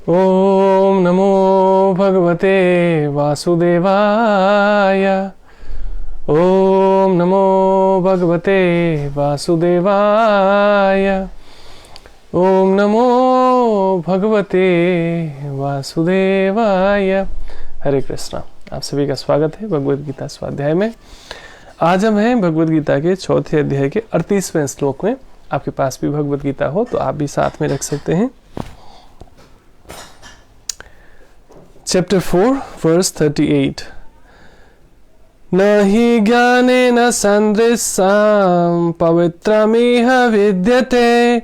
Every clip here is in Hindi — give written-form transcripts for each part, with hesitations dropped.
ओम नमो भगवते वासुदेवाय। ओम नमो भगवते वासुदेवाय। ओम नमो भगवते वासुदेवाय। हरे कृष्णा। आप सभी का स्वागत है भगवद गीता स्वाध्याय में। आज हम हैं भगवद गीता के चौथे अध्याय के 38वें श्लोक में। आपके पास भी भगवद गीता हो तो आप भी साथ में रख सकते हैं। Chapter 4, verse 38. Nahi jnanena sandrisam pavitramih vidyate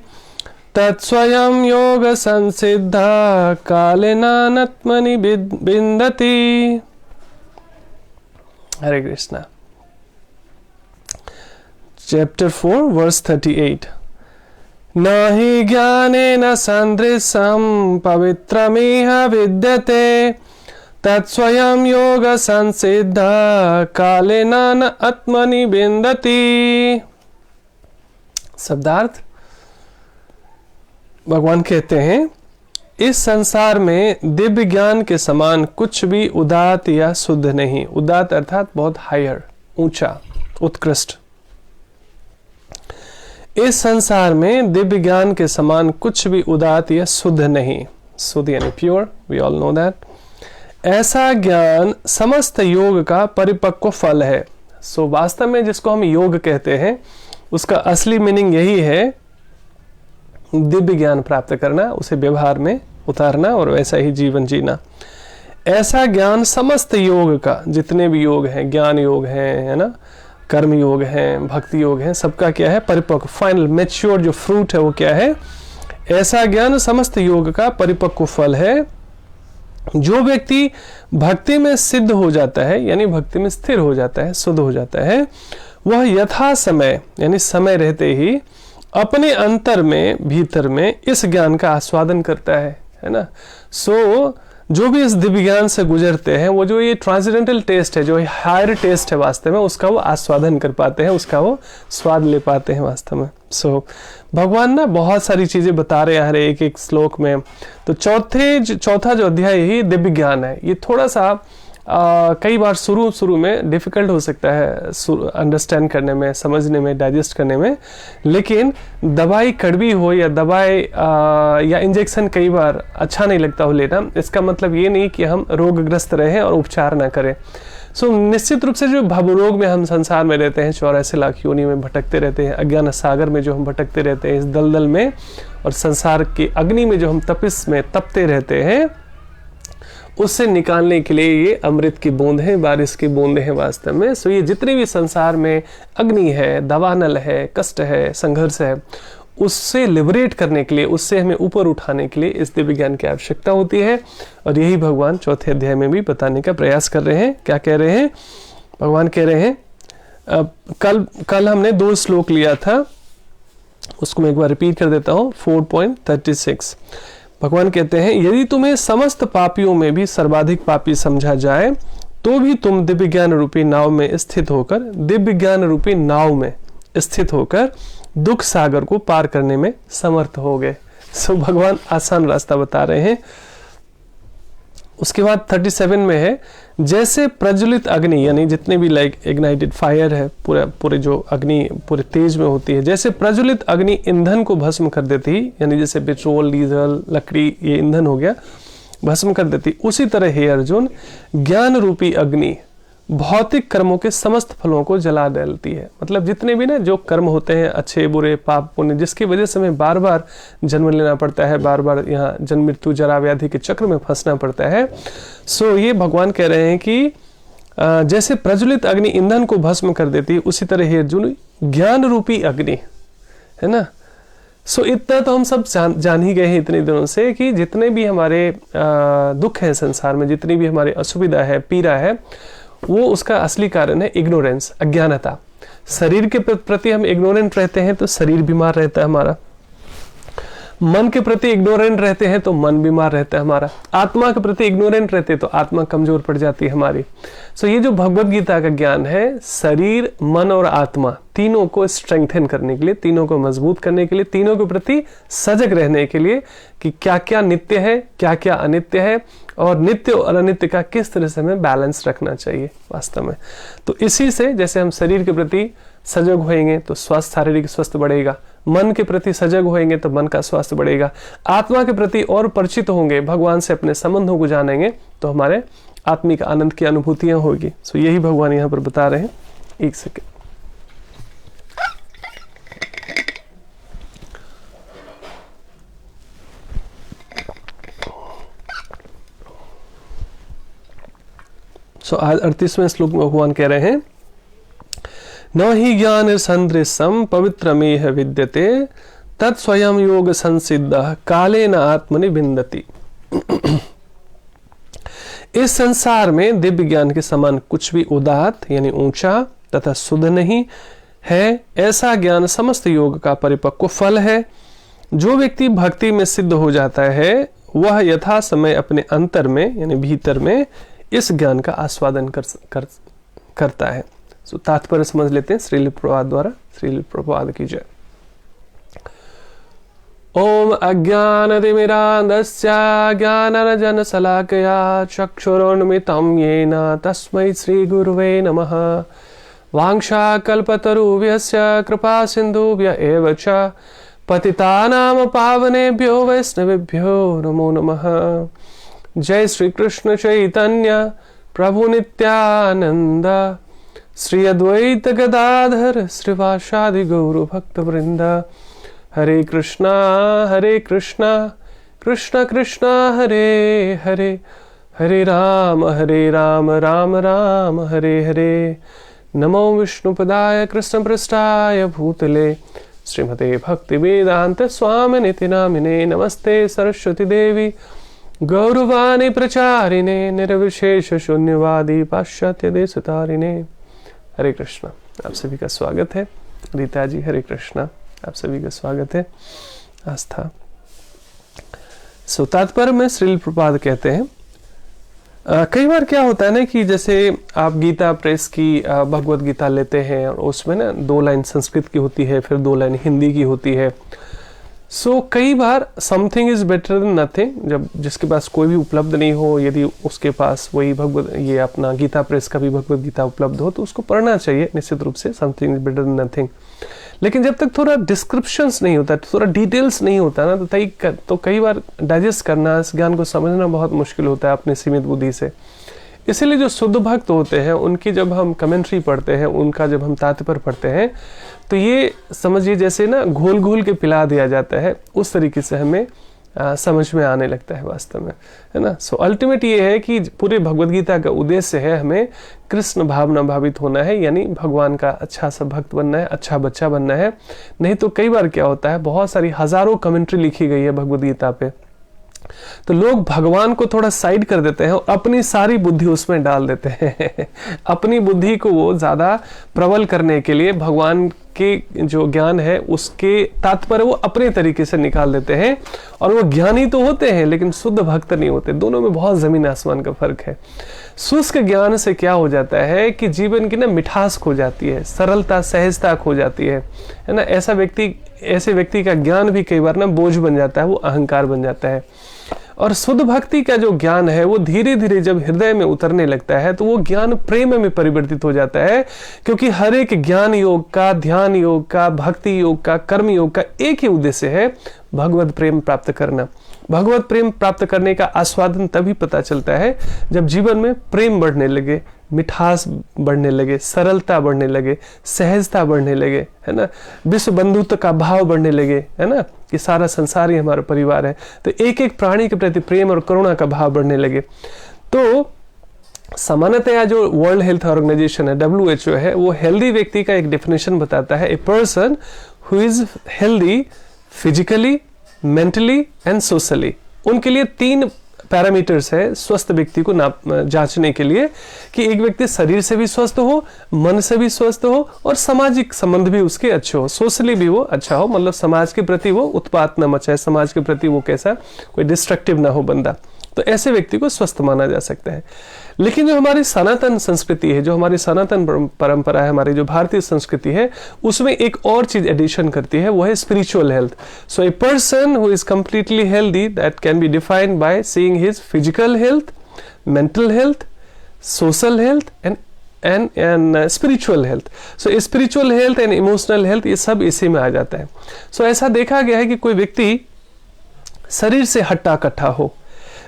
tat swayam yoga sansiddha kalena natmani bindati. Hare Krishna. Chapter 4, verse 38. Nahi jnanena sandrisam pavitramih vidyate tat swayam yoga sansiddha kalena न atmani bindati. शब्दार्थ। भगवान कहते हैं इस संसार में दिव्य ज्ञान के समान कुछ भी उदात या शुद्ध नहीं। उदात अर्थात बहुत हायर, ऊंचा, उत्कृष्ट। इस संसार में दिव्य ज्ञान के समान कुछ भी उदात या शुद्ध नहीं। शुद्ध यानी pure, we all know that. ऐसा ज्ञान समस्त योग का परिपक्व फल है। सो वास्तव में जिसको हम योग कहते हैं उसका असली मीनिंग यही है, दिव्य ज्ञान प्राप्त करना, उसे व्यवहार में उतारना और वैसा ही जीवन जीना। ऐसा ज्ञान समस्त योग का, जितने भी योग हैं, ज्ञान योग है ना, कर्म योग हैं, भक्ति योग है, सबका क्या है? परिपक्व, फाइनल, मैच्योर जो फ्रूट है वो क्या है? ऐसा ज्ञान समस्त योग का परिपक्व फल है। जो व्यक्ति भक्ति में सिद्ध हो जाता है, यानी भक्ति में स्थिर हो जाता है, शुद्ध हो जाता है, वह यथा समय यानी समय रहते ही अपने अंतर में, भीतर में इस ज्ञान का आस्वादन करता है ना। सो जो भी इस दिव्य ज्ञान से गुजरते हैं, वो जो ये ट्रांसेंडेंटल टेस्ट है, जो हायर टेस्ट है वास्तव में, उसका वो आस्वादन कर पाते हैं, उसका वो स्वाद ले पाते हैं वास्तव में। सो भगवान ना बहुत सारी चीजें बता रहे हैं हर एक एक श्लोक में। तो चौथा जो अध्याय ही दिव्य ज्ञान है, ये थोड़ा सा कई बार शुरू में डिफिकल्ट हो सकता है अंडरस्टैंड करने में, समझने में, डाइजेस्ट करने में। लेकिन दवाई कड़वी हो या दवाई या इंजेक्शन कई बार अच्छा नहीं लगता हो लेना, इसका मतलब ये नहीं कि हम रोगग्रस्त रहें और उपचार ना करें। सो निश्चित रूप से जो भवरोग में हम संसार में रहते हैं, 84 लाख योनि में भटकते रहते हैं, अज्ञान सागर में जो हम भटकते रहते हैं, इस दलदल में और संसार की अग्नि में जो हम तपिश में तपते रहते हैं, उससे निकालने के लिए ये अमृत की बूंद है, बारिश की बूंद है वास्तव में। सो ये जितने भी संसार में अग्नि है, दावानल है, कष्ट है, संघर्ष है, उससे लिबरेट करने के लिए, उससे हमें ऊपर उठाने के लिए इस दिव्य ज्ञान की आवश्यकता होती है। और यही भगवान चौथे अध्याय में भी बताने का प्रयास कर रहे हैं। क्या कह रहे हैं? भगवान कह रहे हैं, कल हमने 2 श्लोक लिया था, उसको मैं एक बार रिपीट कर देता हूँ। 4.36 भगवान कहते हैं, यदि तुम्हें समस्त पापियों में भी सर्वाधिक पापी समझा जाए तो भी तुम दिव्य ज्ञान रूपी नाव में स्थित होकर दुख सागर को पार करने में समर्थ होगे। सो भगवान आसान रास्ता बता रहे हैं। उसके बाद 37 में है, जैसे प्रज्वलित अग्नि, यानी जितने भी लाइक इग्नाइटेड फायर है, पूरे जो अग्नि पूरे तेज में होती है, जैसे प्रज्वलित अग्नि ईंधन को भस्म कर देती, यानी जैसे पेट्रोल, डीजल, लकड़ी, ये ईंधन हो गया, भस्म कर देती, उसी तरह हे अर्जुन ज्ञान रूपी अग्नि भौतिक कर्मों के समस्त फलों को जला डालती है। मतलब जितने भी ना जो कर्म होते हैं, अच्छे बुरे, पाप पुण्य, जिसकी वजह से हमें बार बार जन्म लेना पड़ता है, बार बार यहाँ जन्म मृत्यु जरा व्याधि के चक्र में फंसना पड़ता है। सो ये भगवान कह रहे हैं कि जैसे प्रज्वलित अग्नि ईंधन को भस्म कर देती है, उसी तरह हे अर्जुन ज्ञान रूपी अग्नि है ना। सो इतना तो हम सब जान ही गए हैं इतने दिनों से कि जितने भी हमारे दुख है संसार में, जितनी भी हमारी असुविधा है, पीड़ा है, वो उसका असली कारण है इग्नोरेंस, अज्ञानता। शरीर के प्रति हम इग्नोरेंट रहते हैं तो शरीर बीमार रहता है हमारा। मन के प्रति इग्नोरेंट रहते हैं तो मन बीमार रहता है हमारा, आत्मा के प्रति इग्नोरेंट रहते हैं तो आत्मा कमजोर पड़ जाती है हमारी। सो ये जो भगवत गीता का ज्ञान है, शरीर, मन और आत्मा तीनों को स्ट्रेंथन करने के लिए, तीनों को मजबूत करने के लिए, तीनों के प्रति सजग रहने के लिए कि क्या क्या नित्य है, क्या क्या अनित्य है, और नित्य और अनित्य का किस तरह से हमें बैलेंस रखना चाहिए वास्तव में। तो इसी से जैसे हम शरीर के प्रति सजग होएंगे तो स्वास्थ्य, शारीरिक स्वास्थ्य बढ़ेगा, मन के प्रति सजग होएंगे तो मन का स्वास्थ्य बढ़ेगा, आत्मा के प्रति और परिचित होंगे, भगवान से अपने संबंधों को जानेंगे तो हमारे आत्मिक आनंद की अनुभूतियां होगी। सो यही भगवान यहाँ पर बता रहे हैं। एक सेकेंड, सो आज 38वें श्लोक में भगवान कह रहे हैं, न ही ज्ञान संदृशम पवित्रमेह विद्यते तत्स्वयं योग संसिद्ध काले न आत्मनि विन्दति। इस संसार में दिव्य ज्ञान के समान कुछ भी उदात्त यानी ऊंचा तथा शुद्ध नहीं है। ऐसा ज्ञान समस्त योग का परिपक्व फल है। जो व्यक्ति भक्ति में सिद्ध हो जाता है वह यथा समय अपने अंतर में यानी भीतर में इस ज्ञान का आस्वादन करता है। सो तात्पर्य समझ लेते हैं श्रील प्रभुपाद द्वारा। श्रील प्रभुपाद की जय। ओम अज्ञानतिमिरान्धस्य ज्ञानाञ्जनशलाकया चक्षुरुन्मिलितं येन तस्मै श्रीगुरुवे नमः। वाञ्छाकल्पतरुभ्यश्च कृपासिन्धुभ्य एव च पतितानां पावनेभ्यो वैष्णवेभ्यो नमो नमः। जय श्री कृष्ण चैतन्य प्रभु नित्यानंद, श्री अद्वैत गदाधर श्रीवासादि गौर भक्त वृंद। हरे कृष्णा कृष्ण कृष्ण हरे हरे, हरे राम राम राम हरे हरे। नमो विष्णुपदाय कृष्ण पृष्ठाय भूतले श्रीमते भक्ति वेदांत स्वामिनिति नामिने। नमस्ते सरस्वती देवी गौरवाणी प्रचारिणे निर्विशेष शून्यवादी पाश्चात्य देशतारिणे। हरे कृष्णा, आप सभी का स्वागत है। रीता जी हरे कृष्णा, आप सभी का स्वागत है। आस्था। सो तात्पर्य में श्रील प्रभुपाद कहते हैं, कई बार क्या होता है ना कि जैसे आप गीता प्रेस की भगवत गीता लेते हैं और उसमें ना 2 लाइन संस्कृत की होती है, फिर 2 लाइन हिंदी की होती है। सो कई बार something is better than nothing. जब जिसके पास कोई भी उपलब्ध नहीं हो, यदि उसके पास वही भगवत ये अपना गीता प्रेस का भी भगवत गीता उपलब्ध हो तो उसको पढ़ना चाहिए निश्चित रूप से। Something is better than nothing. लेकिन जब तक थोड़ा डिस्क्रिप्शंस नहीं होता, थोड़ा डिटेल्स नहीं होता ना, तो कई बार डाइजेस्ट करना, इस ज्ञान को समझना बहुत मुश्किल होता है अपने सीमित बुद्धि से। इसीलिए जो शुद्ध भक्त होते हैं उनकी जब हम कमेंट्री पढ़ते हैं, उनका जब हम तात्पर्य पढ़ते हैं तो ये समझिए जैसे ना घोल घोल के पिला दिया जाता है, उस तरीके से हमें समझ में आने लगता है वास्तव में, है ना। सो अल्टीमेट ये है कि पूरे भगवत गीता का उद्देश्य है हमें कृष्ण भावना भावित होना है, यानी भगवान का अच्छा सा भक्त बनना है, अच्छा बच्चा बनना है। नहीं तो कई बार क्या होता है, बहुत सारी हजारों कमेंट्री लिखी गई है भगवत गीता पे, तो लोग भगवान को थोड़ा साइड कर देते हैं और अपनी सारी बुद्धि उसमें डाल देते हैं। अपनी बुद्धि को वो ज्यादा प्रबल करने के लिए भगवान के जो ज्ञान है उसके तात्पर्य वो अपने तरीके से निकाल देते हैं, और वो ज्ञानी तो होते हैं लेकिन शुद्ध भक्त नहीं होते। दोनों में बहुत जमीन आसमान का फर्क है। शुष्क ज्ञान से क्या हो जाता है कि जीवन की ना मिठास खो जाती है, सरलता सहजता खो जाती है ना। ऐसे व्यक्ति का ज्ञान भी कई बार ना बोझ बन जाता है, वो अहंकार बन जाता है। और शुद्ध भक्ति का जो ज्ञान है वो धीरे धीरे जब हृदय में उतरने लगता है तो वो ज्ञान प्रेम में परिवर्तित हो जाता है, क्योंकि हर एक ज्ञान योग का, ध्यान योग का, भक्ति योग का, कर्म योग का एक ही उद्देश्य है, भगवत प्रेम प्राप्त करना। भगवत प्रेम प्राप्त करने का आस्वादन तभी पता चलता है जब जीवन में प्रेम बढ़ने लगे, मिठास बढ़ने लगे, सरलता बढ़ने लगे, सहजता बढ़ने लगे, है ना। विश्व बंधुत्व का भाव बढ़ने लगे, है ना, कि सारा संसार ही हमारा परिवार है। तो एक एक प्राणी के प्रति प्रेम और करुणा का भाव बढ़ने लगे। तो सामान्यतया जो वर्ल्ड हेल्थ ऑर्गेनाइजेशन है, WHO है, वो हेल्दी व्यक्ति का एक डेफिनेशन बताता है, a person who is healthy physically, mentally and socially. उनके लिए 3 पैरामीटर्स है स्वस्थ व्यक्ति को जांचने के लिए कि एक व्यक्ति शरीर से भी स्वस्थ हो, मन से भी स्वस्थ हो और सामाजिक संबंध भी उसके अच्छे हो, सोशली भी वो अच्छा हो, मतलब समाज के प्रति वो उत्पात न मचाए, समाज के प्रति वो कैसा कोई डिस्ट्रक्टिव ना हो बंदा, तो ऐसे व्यक्ति को स्वस्थ माना जा सकता है। लेकिन जो हमारी सनातन संस्कृति है, जो हमारी सनातन परंपरा है, हमारी जो भारतीय संस्कृति है, उसमें एक और चीज एडिशन करती है, वो है spiritual health. So a person who is completely healthy that can be defined by seeing his physical health, mental health, social health and spiritual health. So spiritual health and emotional health ये सब इसी में आ जाता है। सो ऐसा देखा गया है कि कोई व्यक्ति शरीर से हट्टा कट्ठा हो,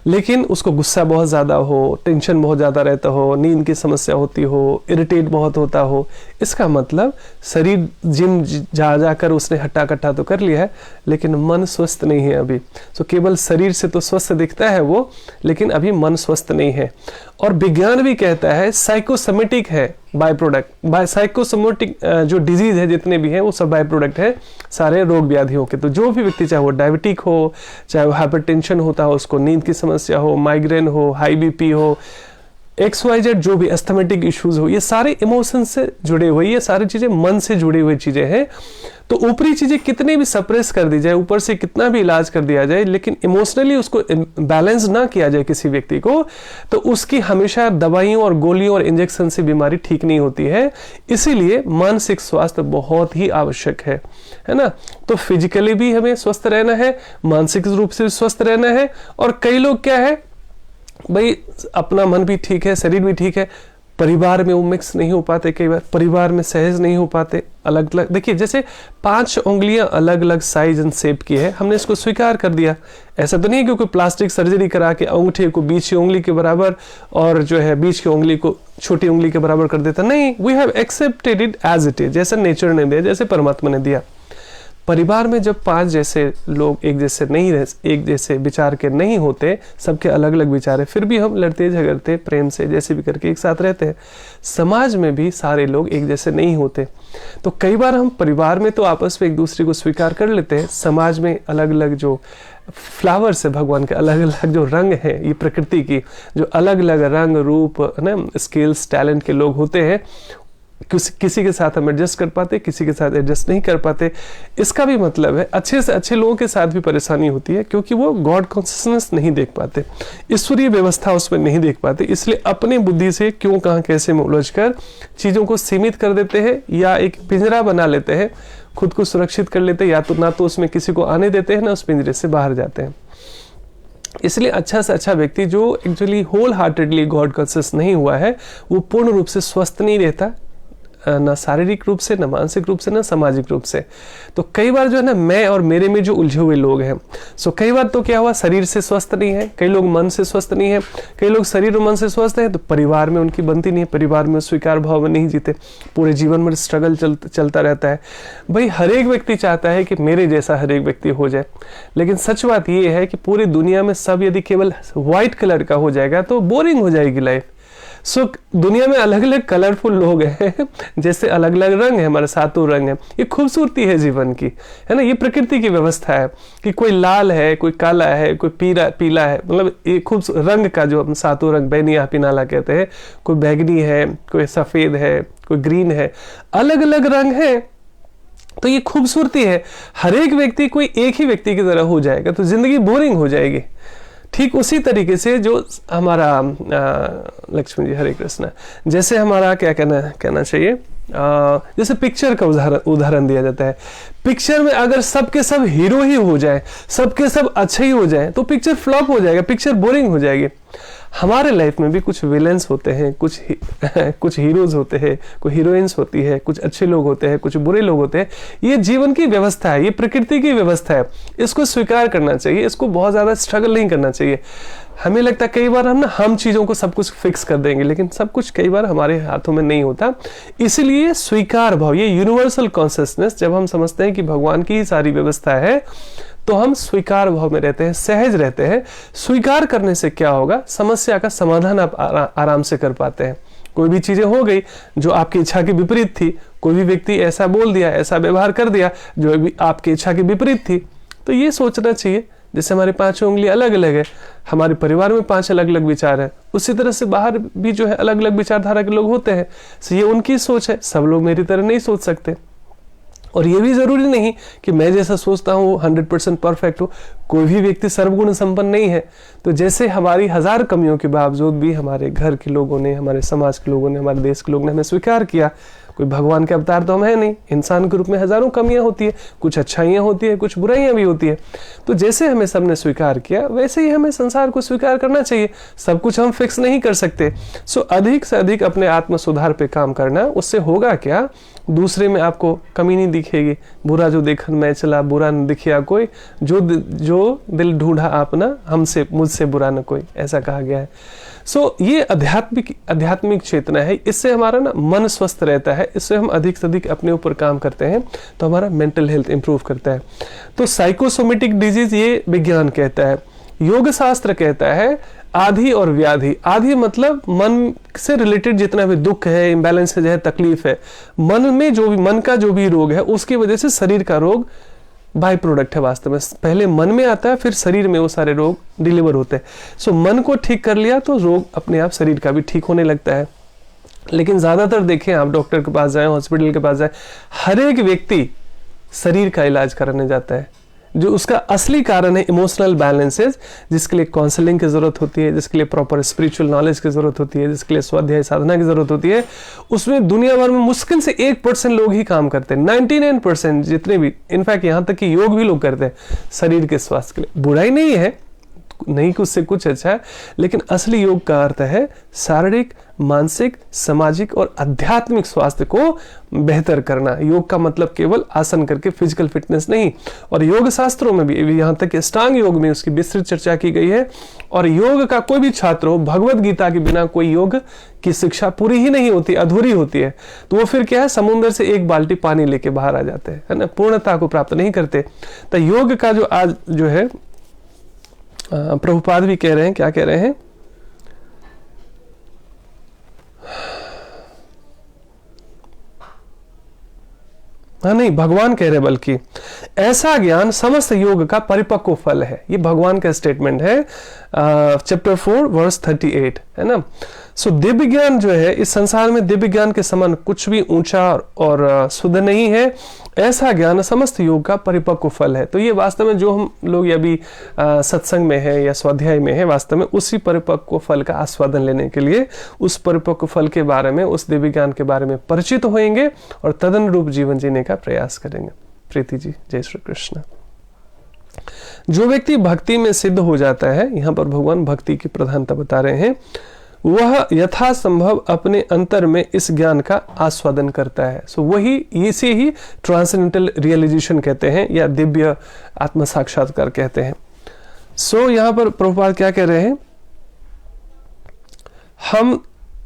लेकिन उसको गुस्सा बहुत ज़्यादा हो, टेंशन बहुत ज़्यादा रहता हो, नींद की समस्या होती हो, इरिटेट बहुत होता हो, इसका मतलब शरीर जिम जाकर उसने हट्टा कट्टा तो कर लिया है, लेकिन मन स्वस्थ नहीं है अभी। सो केवल शरीर से तो स्वस्थ दिखता है वो, लेकिन अभी मन स्वस्थ नहीं है। और विज्ञान भी कहता है साइकोसोमेटिक है बाय प्रोडक्ट, साइकोसोमेटिक जो डिजीज है जितने भी हैं वो सब बाय प्रोडक्ट है सारे रोग व्याधियों के। तो जो भी व्यक्ति, चाहे वो डायबिटिक हो, चाहे वो हाइपरटेंशन होता हो, उसको नींद की समस्या हो, माइग्रेन हो, हाई बीपी हो, XYZ जो भी एस्थमेटिक इश्यूज हो, ये सारे इमोशन से जुड़े हुए, ये सारी चीजें मन से जुड़ी हुई चीजें हैं। तो ऊपरी चीजें कितनी भी सप्रेस कर दी जाए, ऊपर से कितना भी इलाज कर दिया जाए, लेकिन इमोशनली उसको बैलेंस ना किया जाए किसी व्यक्ति को, तो उसकी हमेशा दवाइयों और गोलियों और इंजेक्शन से बीमारी ठीक नहीं होती है। इसीलिए मानसिक स्वास्थ्य बहुत ही आवश्यक है ना। तो फिजिकली भी हमें स्वस्थ रहना है, मानसिक रूप से भी स्वस्थ रहना है। और कई लोग क्या है भाई, अपना मन भी ठीक है, शरीर भी ठीक है, परिवार में वो मिक्स नहीं हो पाते, कई बार परिवार में सहज नहीं हो पाते, अलग अलग। देखिए जैसे 5 उंगलियां अलग अलग साइज एंड शेप की है, हमने इसको स्वीकार कर दिया। ऐसा तो नहीं है कि कोई प्लास्टिक सर्जरी करा के अंगूठे को बीच की उंगली के बराबर और जो है बीच की उंगली को छोटी उंगली के बराबर कर देता, नहीं, we have accepted it as it is, जैसे नेचर ने दिया, जैसे परमात्मा ने दिया। परिवार में जब 5 जैसे लोग एक जैसे विचार के नहीं होते, सबके अलग अलग विचार है, फिर भी हम लड़ते झगड़ते प्रेम से जैसे भी करके एक साथ रहते हैं। समाज में भी सारे लोग एक जैसे नहीं होते, तो कई बार हम परिवार में तो आपस में एक दूसरे को स्वीकार कर लेते हैं, समाज में अलग अलग जो फ्लावर्स है भगवान के, अलग अलग जो रंग है ये प्रकृति की, जो अलग अलग रंग रूप ना स्किल्स टैलेंट के लोग होते हैं, किसी के साथ हम एडजस्ट कर पाते, किसी के साथ एडजस्ट नहीं कर पाते। इसका भी मतलब है अच्छे से अच्छे लोगों के साथ भी परेशानी होती है, क्योंकि वो गॉड कॉन्शियसनेस नहीं देख पाते, ईश्वरीय व्यवस्था उसमें नहीं देख पाते, इसलिए अपनी बुद्धि से क्यों कहां कैसे में उलझकर चीजों को सीमित कर देते हैं, या एक पिंजरा बना लेते हैं, खुद को सुरक्षित कर लेते हैं, या तो ना तो उसमें किसी को आने देते हैं, ना उस पिंजरे से बाहर जाते हैं। इसलिए अच्छा से अच्छा व्यक्ति जो actually wholeheartedly God conscious नहीं हुआ है, वो पूर्ण रूप से स्वस्थ नहीं रहता, ना शारीरिक रूप से, ना मानसिक रूप से, ना सामाजिक रूप से। तो कई बार जो है ना मैं और मेरे में जो उलझे हुए लोग हैं, सो कई बार तो क्या हुआ, शरीर से स्वस्थ नहीं है, कई लोग मन से स्वस्थ नहीं है, कई लोग शरीर और मन से स्वस्थ है, तो परिवार में उनकी बनती नहीं है, परिवार में स्वीकार भाव में नहीं जीते, पूरे जीवन में स्ट्रगल चलता रहता है। भाई हर एक व्यक्ति चाहता है कि मेरे जैसा हर एक व्यक्ति हो जाए, लेकिन सच बात यह है कि पूरी दुनिया में सब यदि केवल व्हाइट कलर का हो जाएगा तो बोरिंग हो जाएगी लाइफ। सो दुनिया में अलग अलग कलरफुल लोग हैं, जैसे अलग अलग रंग है, हमारे 7 रंग है, ये खूबसूरती है जीवन की, है ना। ये प्रकृति की व्यवस्था है कि कोई लाल है, कोई काला है, कोई पीला है, मतलब ये खूब रंग का जो हम 7 रंग बैनिया पिनाला कहते हैं, कोई बैगनी है, कोई सफेद है, कोई ग्रीन है, अलग अलग रंग है। तो ये खूबसूरती है। हर एक व्यक्ति कोई एक ही व्यक्ति की तरह हो जाएगा तो जिंदगी बोरिंग हो जाएगी। ठीक उसी तरीके से जो हमारा लक्ष्मण जी हरे कृष्ण, जैसे हमारा क्या कहना चाहिए, जैसे पिक्चर का उदाहरण दिया जाता है। पिक्चर में अगर सबके सब हीरो ही हो जाए, सबके सब अच्छे ही हो जाए, तो पिक्चर फ्लॉप हो जाएगा, पिक्चर बोरिंग हो जाएगी। हमारे लाइफ में भी कुछ विलेंस होते हैं, कुछ हीरोज होते हैं, कोई हीरोइंस होती है, कुछ अच्छे लोग होते हैं, कुछ बुरे लोग होते हैं। ये जीवन की व्यवस्था है, ये प्रकृति की व्यवस्था है, इसको स्वीकार करना चाहिए, इसको बहुत ज्यादा स्ट्रगल नहीं करना चाहिए। हमें लगता है कई बार हम चीजों को सब कुछ फिक्स कर देंगे, लेकिन सब कुछ कई बार हमारे हाथों में नहीं होता। इसलिए स्वीकार भाव, ये यूनिवर्सल कॉन्शियसनेस, जब हम समझते हैं कि भगवान की ही सारी व्यवस्था है, तो हम स्वीकार भाव में रहते हैं, सहज रहते हैं। स्वीकार करने से क्या होगा, समस्या का समाधान आप आराम से कर पाते हैं। कोई भी चीजें हो गई जो आपकी इच्छा के विपरीत थी, कोई भी व्यक्ति ऐसा बोल दिया, ऐसा व्यवहार कर दिया जो भी आपकी इच्छा के विपरीत थी, तो ये सोचना चाहिए जैसे हमारी 5 उंगलियां अलग अलग है, हमारे परिवार में 5 अलग अलग विचार है, उसी तरह से बाहर भी जो है अलग अलग विचारधारा के लोग होते हैं। तो ये उनकी सोच है, सब लोग मेरी तरह नहीं सोच सकते। और ये भी जरूरी नहीं कि मैं जैसा सोचता हूँ 100% परफेक्ट हो, कोई भी व्यक्ति सर्वगुण संपन्न नहीं है। तो जैसे हमारी 1000 कमियों के बावजूद भी हमारे घर के लोगों ने, हमारे समाज के लोगों ने, हमारे देश के लोगों ने हमें स्वीकार किया। कोई भगवान के अवतार तो हम है नहीं, इंसान के रूप में हजारों कमियां होती है, कुछ अच्छाइयां होती है, कुछ बुराइयां भी होती है। तो जैसे हमें सबने स्वीकार किया वैसे ही हमें संसार को स्वीकार करना चाहिए। सब कुछ हम फिक्स नहीं कर सकते। सो अधिक से अधिक अपने आत्म सुधार पे काम करना, उससे होगा क्या, दूसरे में आपको कमी नहीं दिखेगी। बुरा जो देखन मैं चला, बुरा न दिखिया कोई, जो दिल ढूंढा आपना, हमसे मुझसे बुरा न कोई, ऐसा कहा गया है। सो ये आध्यात्मिक चेतना है। इससे हमारा ना मन स्वस्थ रहता है। इससे हम अधिक से अधिक अपने ऊपर काम करते हैं तो हमारा मेंटल हेल्थ इंप्रूव करता है। तो साइकोसोमेटिक डिजीज ये विज्ञान कहता है। योग शास्त्र कहता है आधि और व्याधि। आधि मतलब मन से रिलेटेड जितना भी दुख है, इम्बैलेंस है, तकलीफ है, मन में जो भी, मन का जो भी रोग है उसकी वजह से शरीर का रोग बाय प्रोडक्ट है। वास्तव में पहले मन में आता है, फिर शरीर में वो सारे रोग डिलीवर होते हैं। सो मन को ठीक कर लिया तो रोग अपने आप शरीर का भी ठीक होने लगता है। लेकिन ज्यादातर देखें आप, डॉक्टर के पास जाएं, हॉस्पिटल के पास जाएं, हर एक व्यक्ति शरीर का इलाज कराने जाता है। जो उसका असली कारण है इमोशनल बैलेंसेस, जिसके लिए काउंसलिंग की जरूरत होती है, जिसके लिए प्रॉपर स्पिरिचुअल नॉलेज की जरूरत होती है, जिसके लिए स्वाध्याय साधना की जरूरत होती है, उसमें दुनिया भर में मुश्किल से 1% लोग ही काम करते हैं। 99% जितने भी, इनफैक्ट यहाँ तक कि योग भी लोग करते हैं शरीर के स्वास्थ्य के लिए। बुराई नहीं है, नहीं कुछ से कुछ अच्छा है, लेकिन असली योग का अर्थ है शारीरिक, मानसिक, सामाजिक और आध्यात्मिक स्वास्थ्य को बेहतर करना। योग का मतलब केवल आसन करके फिजिकल फिटनेस नहीं। और योग शास्त्रों में भी, यहाँ तक कि अष्टांग योग में उसकी विस्तृत चर्चा की गई है। और योग का कोई भी छात्र हो, भगवत गीता के बिना कोई योग की शिक्षा पूरी ही नहीं होती, अधूरी होती है। तो वो फिर क्या है, समुद्र से 1 बाल्टी पानी लेके बाहर आ जाते हैं, है ना, पूर्णता को प्राप्त नहीं करते। तो योग का जो आज जो है, प्रभुपाद भी कह रहे हैं, क्या कह रहे हैं, हाँ नहीं, भगवान कह रहे बल्कि, ऐसा ज्ञान समस्त योग का परिपक्व फल है। ये भगवान का स्टेटमेंट है, चैप्टर 4 वर्स 38, है ना। सो दिव्य ज्ञान जो है, इस संसार में दिव्य ज्ञान के समान कुछ भी ऊंचा और शुद्ध नहीं है। ऐसा ज्ञान समस्त योग का परिपक्व फल है। तो ये वास्तव में जो हम लोग अभी सत्संग में है या स्वाध्याय में है, वास्तव में उसी परिपक्व फल का आस्वादन लेने के लिए उस परिपक्व फल के बारे में, उस दिव्य ज्ञान के बारे में परिचित होंगे और तदनुरूप जीवन जीने का प्रयास करेंगे। प्रीति जी, जय श्री कृष्ण। जो व्यक्ति भक्ति में सिद्ध हो जाता है, यहाँ पर भगवान भक्ति की प्रधानता बता रहे हैं, वह यथासंभव अपने अंतर में इस ज्ञान का आस्वादन करता है। सो वही, इसे ही ट्रांसेंडेंटल रियलाइजेशन कहते हैं या दिव्य आत्म साक्षात्कार कहते हैं। सो यहाँ पर प्रभुपाद क्या कह रहे हैं,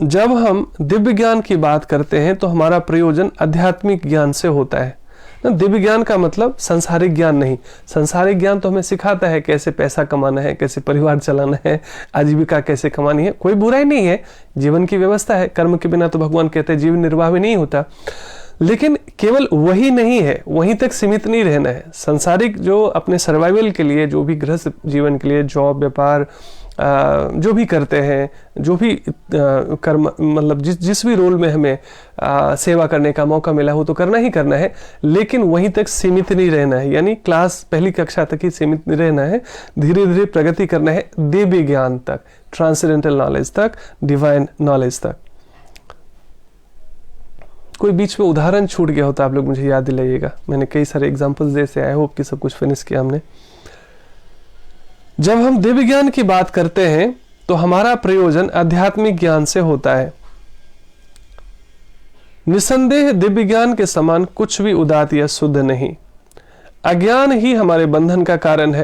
जब हम दिव्य ज्ञान की बात करते हैं तो हमारा प्रयोजन आध्यात्मिक ज्ञान से होता है। दिव्य ज्ञान का मतलब संसारिक ज्ञान नहीं। संसारिक ज्ञान तो हमें सिखाता है कैसे पैसा कमाना है, कैसे परिवार चलाना है, आजीविका कैसे कमानी है। कोई बुराई नहीं है, जीवन की व्यवस्था है। कर्म के बिना तो भगवान कहते हैं जीवन निर्वाह भी नहीं होता। लेकिन केवल वही नहीं है, वहीं तक सीमित नहीं रहना है। संसारिक जो अपने सर्वाइवल के लिए, जो भी गृहस्थ जीवन के लिए जॉब, व्यापार जो भी करते हैं, जो भी कर्म, मतलब जिस भी रोल में हमें सेवा करने का मौका मिला हो तो करना ही करना है। लेकिन वहीं तक सीमित नहीं रहना है, यानी क्लास पहली कक्षा तक ही सीमित नहीं रहना है। धीरे धीरे प्रगति करना है दिव्य ज्ञान तक, ट्रांसेंडेंटल नॉलेज तक, डिवाइन नॉलेज तक। कोई बीच में उदाहरण छूट गया हो तो आप लोग मुझे याद दिलाइएगा। मैंने कई सारे एग्जांपल्स दे से, आई होप कि सब कुछ फिनिश किया हमने। जब हम दिव्य ज्ञान की बात करते हैं तो हमारा प्रयोजन आध्यात्मिक ज्ञान से होता है। निसंदेह दिव्य ज्ञान के समान कुछ भी उदात्त या शुद्ध नहीं। अज्ञान ही हमारे बंधन का कारण है।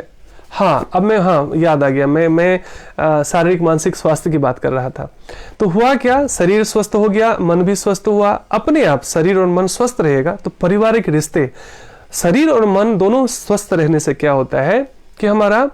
याद आ गया, मैं शारीरिक मानसिक स्वास्थ्य की बात कर रहा था। तो हुआ क्या, शरीर स्वस्थ हो गया, मन भी स्वस्थ हुआ। अपने आप शरीर और मन स्वस्थ रहेगा तो पारिवारिक रिश्ते, शरीर और मन दोनों स्वस्थ रहने से क्या होता है कि हमारा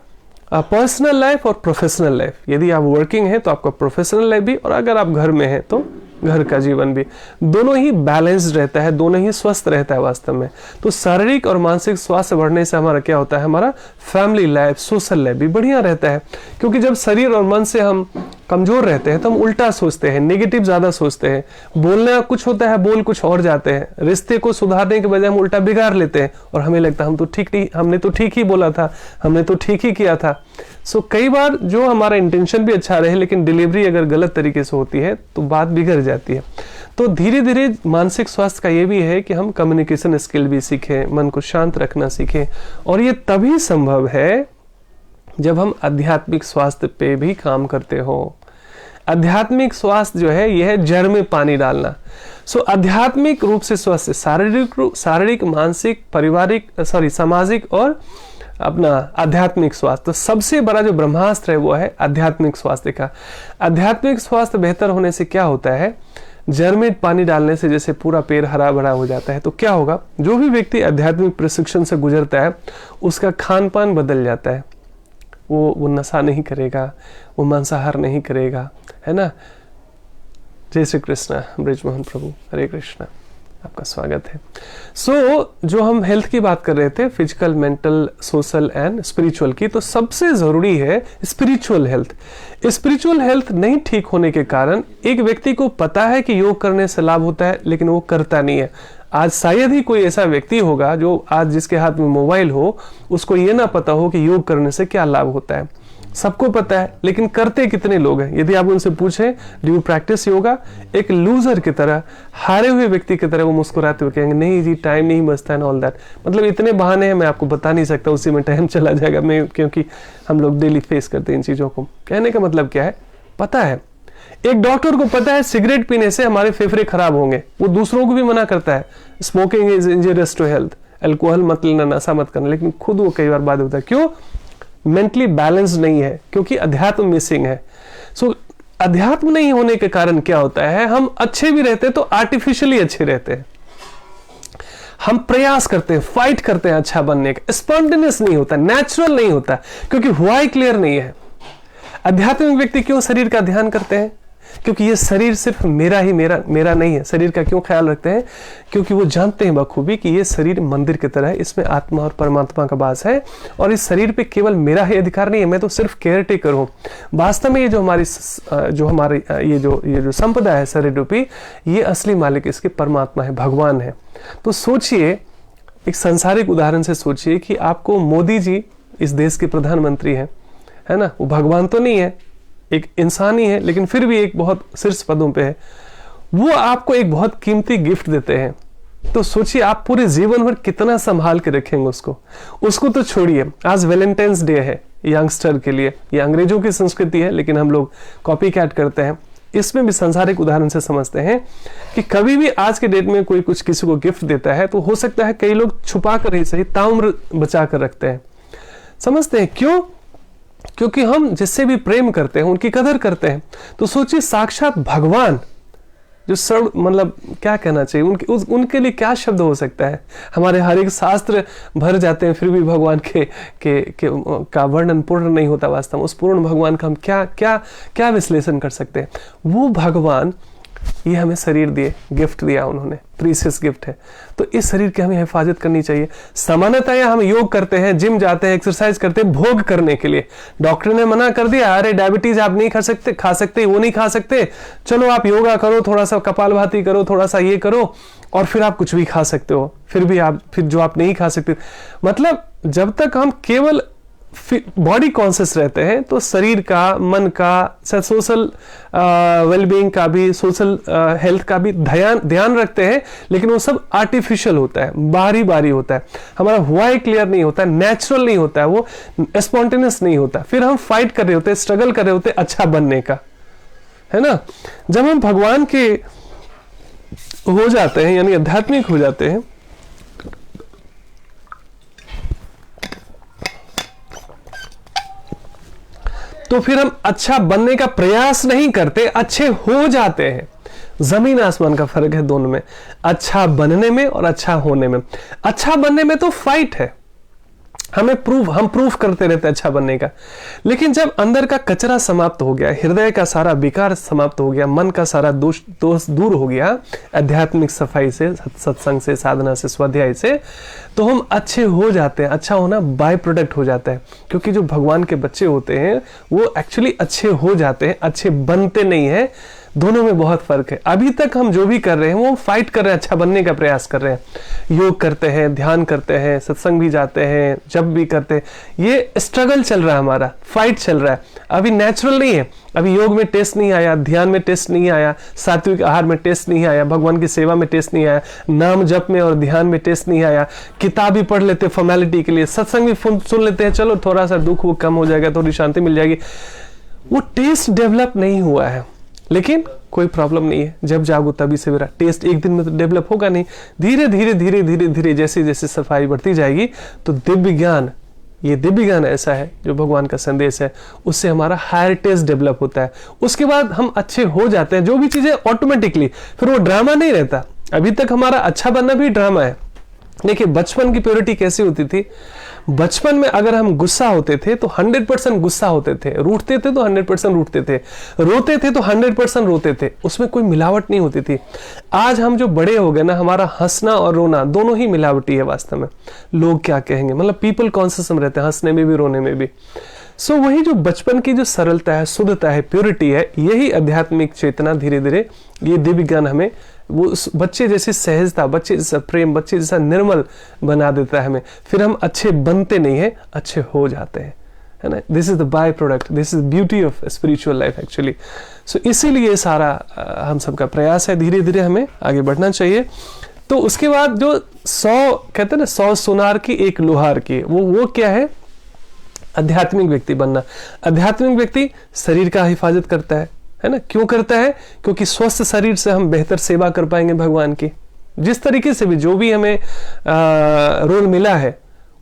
पर्सनल लाइफ और प्रोफेशनल लाइफ, यदि आप वर्किंग है तो आपका प्रोफेशनल लाइफ भी, और अगर आप घर में हैं तो घर का जीवन भी, दोनों ही बैलेंस्ड रहता है, दोनों ही स्वस्थ रहता है वास्तव में। तो शारीरिक और मानसिक स्वास्थ्य बढ़ने से हमारा क्या होता है, हमारा फैमिली लाइफ, सोशल लाइफ भी बढ़िया रहता है। क्योंकि जब शरीर और मन से हम कमजोर रहते हैं तो हम उल्टा सोचते हैं, नेगेटिव ज्यादा सोचते हैं, बोलना कुछ होता है, बोल कुछ और जाते हैं, रिश्ते को सुधारने के बजाय हम उल्टा बिगाड़ लेते हैं और हमें लगता है हमने तो ठीक ही बोला था, हमने तो ठीक ही किया था। सो कई बार जो हमारा इंटेंशन भी अच्छा रहे लेकिन डिलीवरी अगर गलत तरीके से होती है तो बात बिगड़ जाती है। तो धीरे धीरे मानसिक स्वास्थ्य का ये भी है कि हम कम्युनिकेशन स्किल भी सीखें, मन को शांत रखना सीखें, और ये तभी संभव है जब हम आध्यात्मिक स्वास्थ्य पे भी काम करते हो। आध्यात्मिक स्वास्थ्य जो है यह है जड़ में पानी डालना। सो आध्यात्मिक रूप से स्वास्थ्य शारीरिक, मानसिक, पारिवारिक, सामाजिक और अपना आध्यात्मिक स्वास्थ्य। तो सबसे बड़ा जो ब्रह्मास्त्र है वो है आध्यात्मिक स्वास्थ्य का। आध्यात्मिक स्वास्थ्य बेहतर होने से क्या होता है, जड़ में पानी डालने से जैसे पूरा पेड़ हरा भरा हो जाता है, तो क्या होगा, जो भी व्यक्ति आध्यात्मिक प्रशिक्षण से गुजरता है उसका खान पान बदल जाता है। वो नशा नहीं करेगा, वो मांसाहार नहीं करेगा, है ना। जय श्री कृष्ण, ब्रिजमोहन प्रभु, हरे कृष्णा, आपका स्वागत है। जो हम हेल्थ की बात कर रहे थे, physical, mental, social and spiritual की, तो सबसे जरूरी है स्पिरिचुअल हेल्थ। स्पिरिचुअल हेल्थ नहीं ठीक होने के कारण एक व्यक्ति को पता है कि योग करने से लाभ होता है लेकिन वो करता नहीं है। आज शायद ही कोई ऐसा व्यक्ति होगा जो आज जिसके हाथ में मोबाइल हो उसको ये ना पता हो कि योग करने से क्या लाभ होता है। सबको पता है लेकिन करते कितने लोग हैं। यदि आप उनसे पूछें डू यू प्रैक्टिस योगा, एक लूजर की तरह, हारे हुए व्यक्ति की तरह वो मुस्कुराते हुए कहेंगे नहीं जी टाइम नहीं बचता है, ऑल दैट। मतलब इतने बहाने हैं, मैं आपको बता नहीं सकता, उसी में टाइम चला जाएगा। मैं क्योंकि हम लोग डेली फेस करते हैं इन चीजों को। कहने का मतलब क्या है, पता है। एक डॉक्टर को पता है सिगरेट पीने से हमारे फेफड़े खराब होंगे, वो दूसरों को भी मना करता है, smoking is injurious to health, alcohol मत लेना, नशा मत करना, लेकिन खुद वो कई बार बात होता है। क्यों? मेंटली बैलेंस नहीं है, क्योंकि अध्यात्म मिसिंग है। सो अध्यात्म नहीं होने के कारण क्या होता है, हम अच्छे भी रहते हैं तो आर्टिफिशियली अच्छे रहते हैं। हम प्रयास करते हैं, फाइट करते हैं अच्छा बनने का, स्पॉन्टेनियस नहीं होता, नेचुरल नहीं होता, क्योंकि हुआ ही क्लियर नहीं है। आध्यात्मिक व्यक्ति क्यों शरीर का ध्यान करते हैं? क्योंकि ये शरीर सिर्फ मेरा नहीं है। शरीर का क्यों ख्याल रखते हैं? क्योंकि वो जानते हैं बखूबी कि ये शरीर मंदिर की तरह है, इसमें आत्मा और परमात्मा का वास है, और इस शरीर पे केवल मेरा ही अधिकार नहीं है, मैं तो सिर्फ केयर टेकर हूँ। वास्तव में ये जो हमारी ये जो संपदा है शरीर रूपी, ये असली मालिक इसके परमात्मा है, भगवान है। तो सोचिए, एक सांसारिक उदाहरण से सोचिए कि आपको मोदी जी इस देश के प्रधानमंत्री है ना, वो भगवान तो नहीं है, एक इंसान ही है, लेकिन फिर भी एक बहुत शीर्ष पदों पे है। वो आपको एक बहुत कीमती गिफ्ट देते हैं, तो सोचिए आप पूरे जीवन भर कितना संभाल के रखेंगे उसको तो छोड़िए। आज वैलेंटाइंस डे है यंगस्टर के लिए, ये अंग्रेजों की संस्कृति है लेकिन हम लोग कॉपी कैट करते हैं। इसमें भी संसारिक उदाहरण से समझते हैं कि कभी भी आज के डेट में कोई कुछ किसी को गिफ्ट देता है तो हो सकता है कई लोग छुपा कर ही सही ताउम्र बचा कर रखते हैं। समझते हैं क्यों? क्योंकि हम जिससे भी प्रेम करते हैं उनकी कदर करते हैं। तो सोचिए साक्षात भगवान जो सर्व, मतलब क्या कहना चाहिए, उनके लिए क्या शब्द हो सकता है। हमारे हर एक शास्त्र भर जाते हैं फिर भी भगवान का वर्णन पूर्ण नहीं होता। वास्तव में उस पूर्ण भगवान का हम क्या विश्लेषण कर सकते हैं। वो भगवान ये हमें शरीर दिए, गिफ्ट दिया उन्होंने, प्रीशियस गिफ्ट है, तो इस शरीर की हमें हिफाजत करनी चाहिए। सामान्यतः हम योग करते हैं, जिम जाते हैं, एक्सरसाइज करते हैं भोग करने के लिए। डॉक्टर ने मना कर दिया, अरे डायबिटीज आप नहीं खा सकते, वो नहीं खा सकते, चलो आप योगा करो, थोड़ा सा कपालभाति करो, थोड़ा सा ये करो, और फिर आप कुछ भी खा सकते हो। फिर जो आप नहीं खा सकते, मतलब जब तक हम केवल बॉडी कॉन्शियस रहते हैं तो शरीर का, मन का, सोशल वेलबींग का भी, सोशल हेल्थ का भी ध्यान रखते हैं, लेकिन वो सब आर्टिफिशियल होता है, बारी होता है, हमारा हुआ ही क्लियर नहीं होता, नेचुरल नहीं होता है, वो स्पॉन्टेनियस नहीं होता। फिर हम फाइट कर रहे होते हैं, स्ट्रगल कर रहे होते हैं अच्छा बनने का, है ना। जब हम भगवान के हो जाते हैं, यानी आध्यात्मिक हो जाते हैं, तो फिर हम अच्छा बनने का प्रयास नहीं करते, अच्छे हो जाते हैं। जमीन आसमान का फर्क है दोनों में, अच्छा बनने में और अच्छा होने में। अच्छा बनने में तो फाइट है, हम प्रूफ करते रहते हैं अच्छा बनने का, लेकिन जब अंदर का कचरा समाप्त हो गया, हृदय का सारा विकार समाप्त हो गया, मन का सारा दोष दूर हो गया आध्यात्मिक सफाई से, सत्संग से, साधना से, स्वाध्याय से, तो हम अच्छे हो जाते हैं। अच्छा होना बाय प्रोडक्ट हो जाता है, क्योंकि जो भगवान के बच्चे होते हैं वो एक्चुअली अच्छे हो जाते हैं, अच्छे बनते नहीं है। दोनों में बहुत फर्क है। अभी तक हम जो भी कर रहे हैं वो फाइट कर रहे हैं, अच्छा बनने का प्रयास कर रहे हैं, योग करते हैं, ध्यान करते हैं, सत्संग भी जाते हैं, जब भी करते हैं, ये स्ट्रगल चल रहा है, हमारा फाइट चल रहा है। अभी नेचुरल नहीं है, अभी योग में टेस्ट नहीं आया, ध्यान में टेस्ट नहीं आया, सात्विक आहार में टेस्ट नहीं आया, भगवान की सेवा में टेस्ट नहीं आया, नाम जप में और ध्यान में टेस्ट नहीं आया, किताब भी पढ़ लेते फॉर्मेलिटी के लिए, सत्संग भी सुन लेते हैं, चलो थोड़ा सा दुख वो कम हो जाएगा, थोड़ी शांति मिल जाएगी, वो टेस्ट डेवलप नहीं हुआ है। लेकिन कोई प्रॉब्लम नहीं है, जब जागो तभी सवेरा। टेस्ट एक दिन में तो डेवलप होगा नहीं, धीरे धीरे धीरे धीरे धीरे जैसे जैसे सफाई बढ़ती जाएगी तो दिव्य ज्ञान, ये दिव्य ज्ञान ऐसा है जो भगवान का संदेश है, उससे हमारा हायर टेस्ट डेवलप होता है। उसके बाद हम अच्छे हो जाते हैं, जो भी चीजें ऑटोमेटिकली, फिर वो ड्रामा नहीं रहता। अभी तक हमारा अच्छा बनना भी ड्रामा है। देखिए बचपन की प्योरिटी कैसी होती थी, बचपन में अगर हम गुस्सा होते थे तो 100% गुस्सा होते थे, रूठते थे तो 100% रूठते थे, रोते थे तो 100% रोते थे, उसमें कोई मिलावट नहीं होती थी। आज हम जो बड़े हो गए ना, हमारा हंसना और रोना दोनों ही मिलावटी है वास्तव में। लोग क्या कहेंगे, मतलब पीपल कॉन्शियस हम रहते हैं, हंसने में भी रोने में भी। सो वही जो बचपन की जो सरलता है, शुद्धता है, प्योरिटी है, यही आध्यात्मिक चेतना धीरे धीरे ये दिव्य ज्ञान हमें वो बच्चे जैसी सहजता, बच्चे जैसा प्रेम, बच्चे जैसा निर्मल बना देता है हमें। फिर हम अच्छे बनते नहीं है, अच्छे हो जाते हैं, है ना। This is the by product, this is beauty of spiritual life actually. So इसीलिए सारा हम सबका प्रयास है, धीरे धीरे हमें आगे बढ़ना चाहिए। तो उसके बाद जो 100 कहते हैं ना, 100 सुनार की एक लोहार की, वो क्या है, आध्यात्मिक व्यक्ति बनना। आध्यात्मिक व्यक्ति शरीर का हिफाजत करता है ना। क्यों करता है? क्योंकि स्वस्थ शरीर से हम बेहतर सेवा कर पाएंगे भगवान की। जिस तरीके से भी जो भी हमें रोल मिला है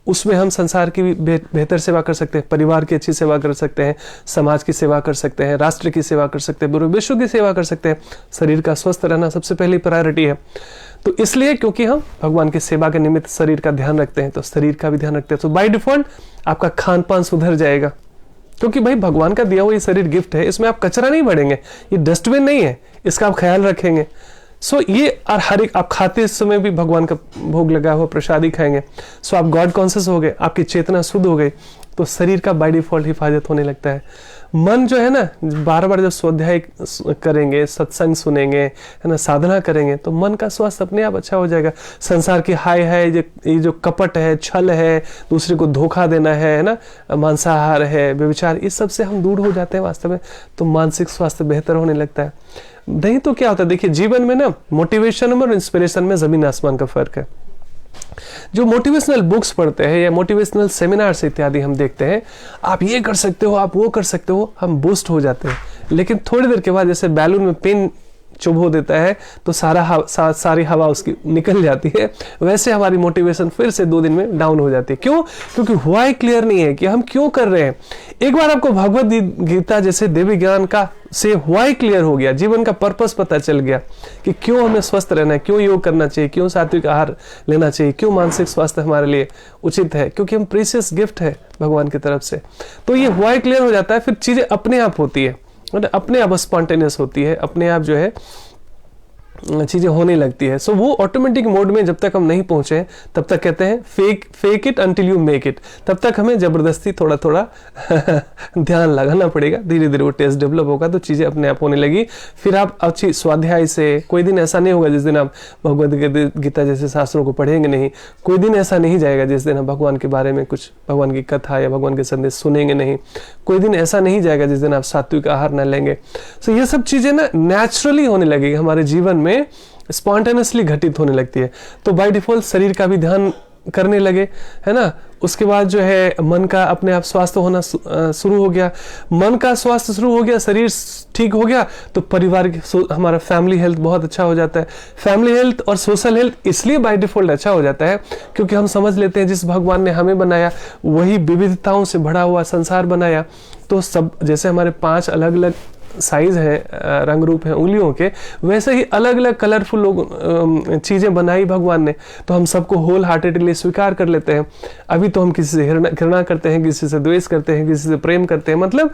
उसमें हम संसार की भी बेहतर सेवा कर सकते हैं, परिवार की अच्छी सेवा कर सकते हैं, समाज की सेवा कर सकते हैं, राष्ट्र की सेवा कर सकते हैं, पूरे विश्व की सेवा कर सकते हैं। शरीर का स्वस्थ रहना सबसे पहली प्रायोरिटी है। तो इसलिए क्योंकि हम भगवान की सेवा के निमित्त शरीर का ध्यान रखते हैं, तो शरीर का भी ध्यान रखते हैं। तो बाय डिफॉल्ट आपका खान पान सुधर जाएगा, क्योंकि भाई भगवान का दिया हुआ ये शरीर गिफ्ट है, इसमें आप कचरा नहीं बढ़ेंगे, ये डस्टबिन नहीं है, इसका आप ख्याल रखेंगे। सो ये और हर एक आप खाते समय भी भगवान का भोग लगा हुआ प्रसादी खाएंगे। सो आप गॉड कॉन्शियस हो गए, आपकी चेतना शुद्ध हो गई, तो शरीर का बाय डिफॉल्ट हिफाजत होने लगता है। मन जो है ना, बार बार जब स्वाध्याय करेंगे, सत्संग सुनेंगे, है ना, साधना करेंगे, तो मन का स्वास्थ्य अपने आप अच्छा हो जाएगा। संसार की हाय है, ये जो कपट है, छल है, दूसरे को धोखा देना है ना, मांसाहार है, व्यभिचार, इस सब से हम दूर हो जाते हैं वास्तव में, तो मानसिक स्वास्थ्य बेहतर होने लगता है। नहीं तो क्या होता है, देखिए जीवन में ना मोटिवेशन और इंस्पिरेशन में जमीन आसमान का फर्क है। जो मोटिवेशनल बुक्स पढ़ते हैं या मोटिवेशनल सेमिनार्स इत्यादि हम देखते हैं, आप ये कर सकते हो, आप वो कर सकते हो, हम बूस्ट हो जाते हैं। लेकिन थोड़ी देर के बाद जैसे बैलून में पेन चुभो देता है तो सारी हवा उसकी निकल जाती है, वैसे हमारी मोटिवेशन फिर से 2 दिन में डाउन हो जाती है। क्यों? क्योंकि व्हाई क्लियर नहीं है कि हम क्यों कर रहे हैं। एक बार आपको भगवद गीता जैसे देवी ज्ञान का से व्हाई क्लियर हो गया, जीवन का पर्पस पता चल गया कि क्यों हमें स्वस्थ रहना है, क्यों योग करना चाहिए, क्यों सात्विक आहार लेना चाहिए, क्यों मानसिक स्वास्थ्य हमारे लिए उचित है, क्योंकि हम प्रीशियस गिफ्ट है भगवान की तरफ से। तो ये व्हाई क्लियर हो जाता है, फिर चीजें अपने आप होती है, अपने आप स्पॉन्टेनियस होती है, अपने आप जो है चीजें होने लगती है। सो वो ऑटोमेटिक मोड में जब तक हम नहीं पहुंचे तब तक कहते हैं fake it until you make it. तब तक हमें जबरदस्ती थोड़ा थोड़ा ध्यान लगाना पड़ेगा, धीरे धीरे वो टेस्ट डेवलप होगा तो चीजें अपने आप होने लगी। फिर आप अच्छी स्वाध्याय से, कोई दिन ऐसा नहीं होगा जिस दिन आप भगवद गीता जैसे शास्त्रों को पढ़ेंगे नहीं, कोई दिन ऐसा नहीं जाएगा जिस दिन आप भगवान के बारे में कुछ, भगवान की कथा या भगवान के संदेश सुनेंगे नहीं, कोई दिन ऐसा नहीं जाएगा जिस दिन आप सात्विक आहार न लेंगे। सो ये सब चीजें ना नेचुरली होने लगेगी, हमारे जीवन में स्पॉन्टेनियसली घटित होने लगती है। तो बाय डिफॉल्ट शरीर का भी ध्यान करने लगे, है ना। उसके बाद जो है मन का अपने आप स्वास्थ्य होना शुरू हो गया। मन का स्वास्थ्य शुरू हो गया, शरीर ठीक हो गया, तो परिवार हमारा फैमिली हेल्थ बहुत अच्छा हो जाता है। फैमिली हेल्थ और सोशल हेल्थ इसलिए बाय डिफॉल्ट अच्छा हो जाता है क्योंकि हम समझ लेते हैं जिस भगवान ने हमें बनाया वही विविधताओं से भरा हुआ संसार बनाया। तो सब जैसे हमारे 5 अलग अलग साइज है, रंग रूप है उंगलियों के, वैसे ही अलग अलग कलरफुल लोग चीज़ें बनाई भगवान ने, तो हम सबको होल हार्टेडली स्वीकार कर लेते हैं। अभी तो हम किसी से घृणा करते हैं, किसी से द्वेष करते हैं, किसी से प्रेम करते हैं, मतलब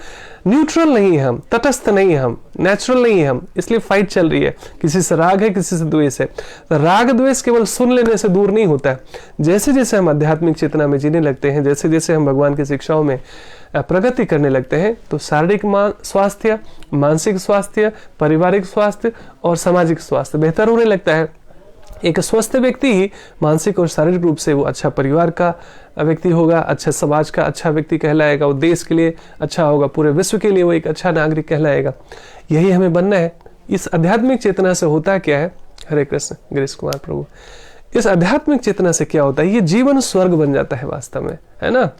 न्यूट्रल नहीं है हम, तटस्थ नहीं है हम, नेचुरल नहीं है हम, इसलिए फाइट चल रही है। किसी से राग है, किसी से द्वेष है। तो राग द्वेष केवल सुन लेने से दूर नहीं होता है। जैसे जैसे हम आध्यात्मिक चेतना में जीने लगते हैं, जैसे जैसे हम भगवान की शिक्षाओं में प्रगति करने लगते हैं, तो शारीरिक स्वास्थ्य, मानसिक स्वास्थ्य, पारिवारिक स्वास्थ्य और सामाजिक स्वास्थ्य बेहतर होने लगता है। एक स्वस्थ व्यक्ति ही मानसिक और शारीरिक रूप से वो अच्छा परिवार का व्यक्ति होगा, अच्छा समाज का अच्छा व्यक्ति कहलाएगा, वो देश के लिए अच्छा होगा, पूरे विश्व के लिए वो एक अच्छा नागरिक कहलाएगा। यही हमें बनना है। इस आध्यात्मिक चेतना से होता क्या है, हरे कृष्ण गिरीश कुमार प्रभु, इस आध्यात्मिक चेतना से क्या होता है, ये जीवन स्वर्ग बन जाता है वास्तव में, है ना।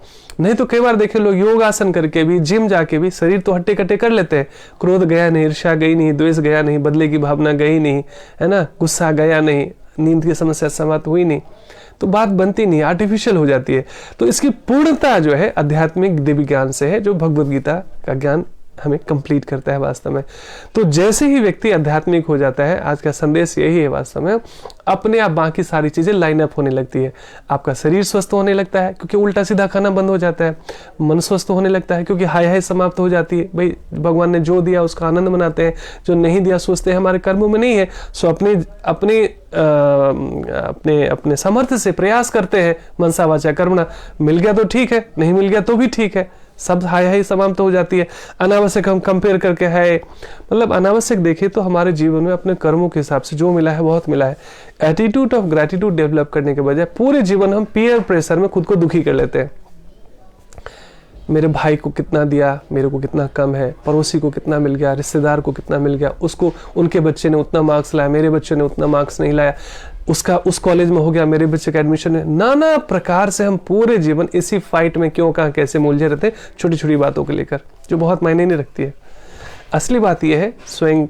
नहीं तो कई बार देखे लोग योग आसन करके भी, जिम जाके भी शरीर तो हट्टे कट्टे कर लेते हैं, क्रोध गया नहीं, ईर्ष्या गई नहीं, द्वेष गया नहीं, बदले की भावना गई नहीं, है ना, गुस्सा गया नहीं, नींद की समस्या समाप्त हुई नहीं, तो बात बनती नहीं, आर्टिफिशियल हो जाती है। तो इसकी पूर्णता जो है आध्यात्मिक दिव्य ज्ञान से है, जो भगवद गीता का ज्ञान हमें कंप्लीट करता है वास्तव में। तो जैसे ही व्यक्ति आध्यात्मिक हो जाता है, आज का संदेश यही है वास्तव में, अपने आप बाकी सारी चीजें लाइन अप होने लगती है। आपका शरीर स्वस्थ होने लगता है क्योंकि उल्टा सीधा खाना बंद हो जाता है, मन स्वस्थ होने लगता है क्योंकि हाय हाय समाप्त हो जाती है। भाई भगवान ने जो दिया उसका आनंद मनाते हैं, जो नहीं दिया सोचते हैं हमारे कर्मों में नहीं है, सो अपने अपने अपने अपने सामर्थ्य से प्रयास करते हैं, मनसा वाचा कर्मणा, मिल गया तो ठीक है, नहीं मिल गया तो भी ठीक है, सब हाय हाय समाप्त हो जाती है। अनावश्यक हम कंपेयर करके है, मतलब अनावश्यक देखें तो हमारे जीवन में अपने कर्मों के हिसाब से जो मिला है बहुत मिला है। एटीट्यूड ऑफ ग्रेटिट्यूड डेवलप करने के बजाय पूरे जीवन हम पीयर प्रेशर में खुद को दुखी कर लेते हैं। मेरे भाई को कितना दिया, मेरे को कितना कम है, पड़ोसी को कितना मिल गया, रिश्तेदार को कितना मिल गया, उसको उनके बच्चे ने उतना मार्क्स लाया, मेरे बच्चे ने उतना मार्क्स नहीं लाया, उसका उस कॉलेज में हो गया, मेरे बच्चे का एडमिशन है। नाना प्रकार से हम पूरे जीवन इसी फाइट में क्यों कहाँ कैसे उलझे रहते हैं, छोटी छोटी बातों को लेकर, जो बहुत मायने नहीं रखती है। असली बात यह है स्वयं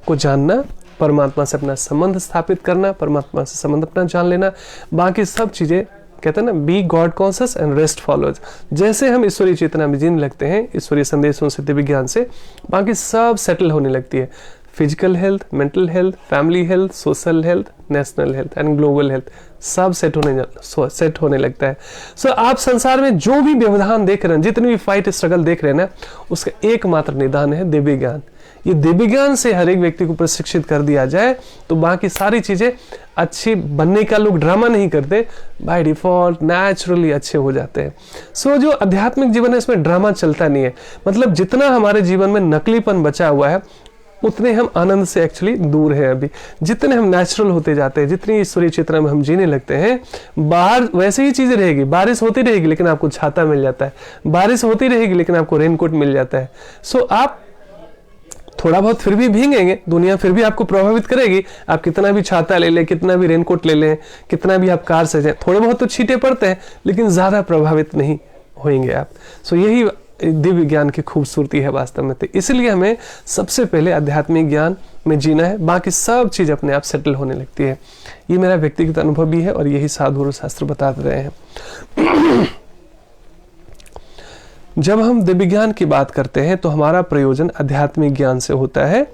को जानना, परमात्मा से अपना संबंध स्थापित करना, परमात्मा से संबंध अपना जान लेना, बाकी सब चीजें कहते हैं ना, be God conscious and rest follows. जैसे हम ईश्वरीय चेतना में जीने लगते हैं, ईश्वरीय संदेशों से, दिव्य ज्ञान से, बाकी सब सेटल होने लगती है। Physical health, mental health, family health, social health, national health and global health, सब सेट होने लगता है। सो आप संसार में जो भी व्यवधान देख रहे हैं, जितनी भी फाइट स्ट्रगल देख रहे हैं ना, उसका एकमात्र निदान है दिव्य ज्ञान। ये दिव्य ज्ञान से हर एक व्यक्ति को प्रशिक्षित कर दिया जाए तो बाकी सारी चीजें अच्छी बनने का लोग ड्रामा नहीं करते, बाय डिफॉल्ट नेचुरली अच्छे हो जाते हैं। सो जो आध्यात्मिक जीवन है इसमें ड्रामा चलता नहीं है। मतलब जितना हमारे जीवन में नकलीपन बचा हुआ है उतने हम आनंद से एक्चुअली दूर हैं। अभी जितने हम नेचुरल होते जाते हैं, जितनी ईश्वरीय चेतना में हम जीने लगते हैं, बाहर वैसे ही चीजें रहेगी, बारिश होती रहेगी लेकिन आपको छाता मिल जाता है, बारिश होती रहेगी लेकिन आपको रेनकोट मिल जाता है। सो आप थोड़ा बहुत फिर भी भीगेंगे, दुनिया फिर भी आपको प्रभावित करेगी। आप कितना भी छाता ले लें, कितना भी रेनकोट ले लें, कितना भी आप कार से जाएं, थोड़े बहुत तो छींटे पड़ते हैं लेकिन ज्यादा प्रभावित नहीं होंगे आप। सो यही दिव्य ज्ञान की खूबसूरती है वास्तव में। तो इसलिए हमें सबसे पहले आध्यात्मिक ज्ञान में जीना है, बाकी सब चीज अपने आप सेटल होने लगती है। ये मेरा व्यक्तिगत अनुभव भी है और यही साधु और शास्त्र बता रहे हैं। जब हम दिव्य ज्ञान की बात करते हैं तो हमारा प्रयोजन आध्यात्मिक ज्ञान से होता है,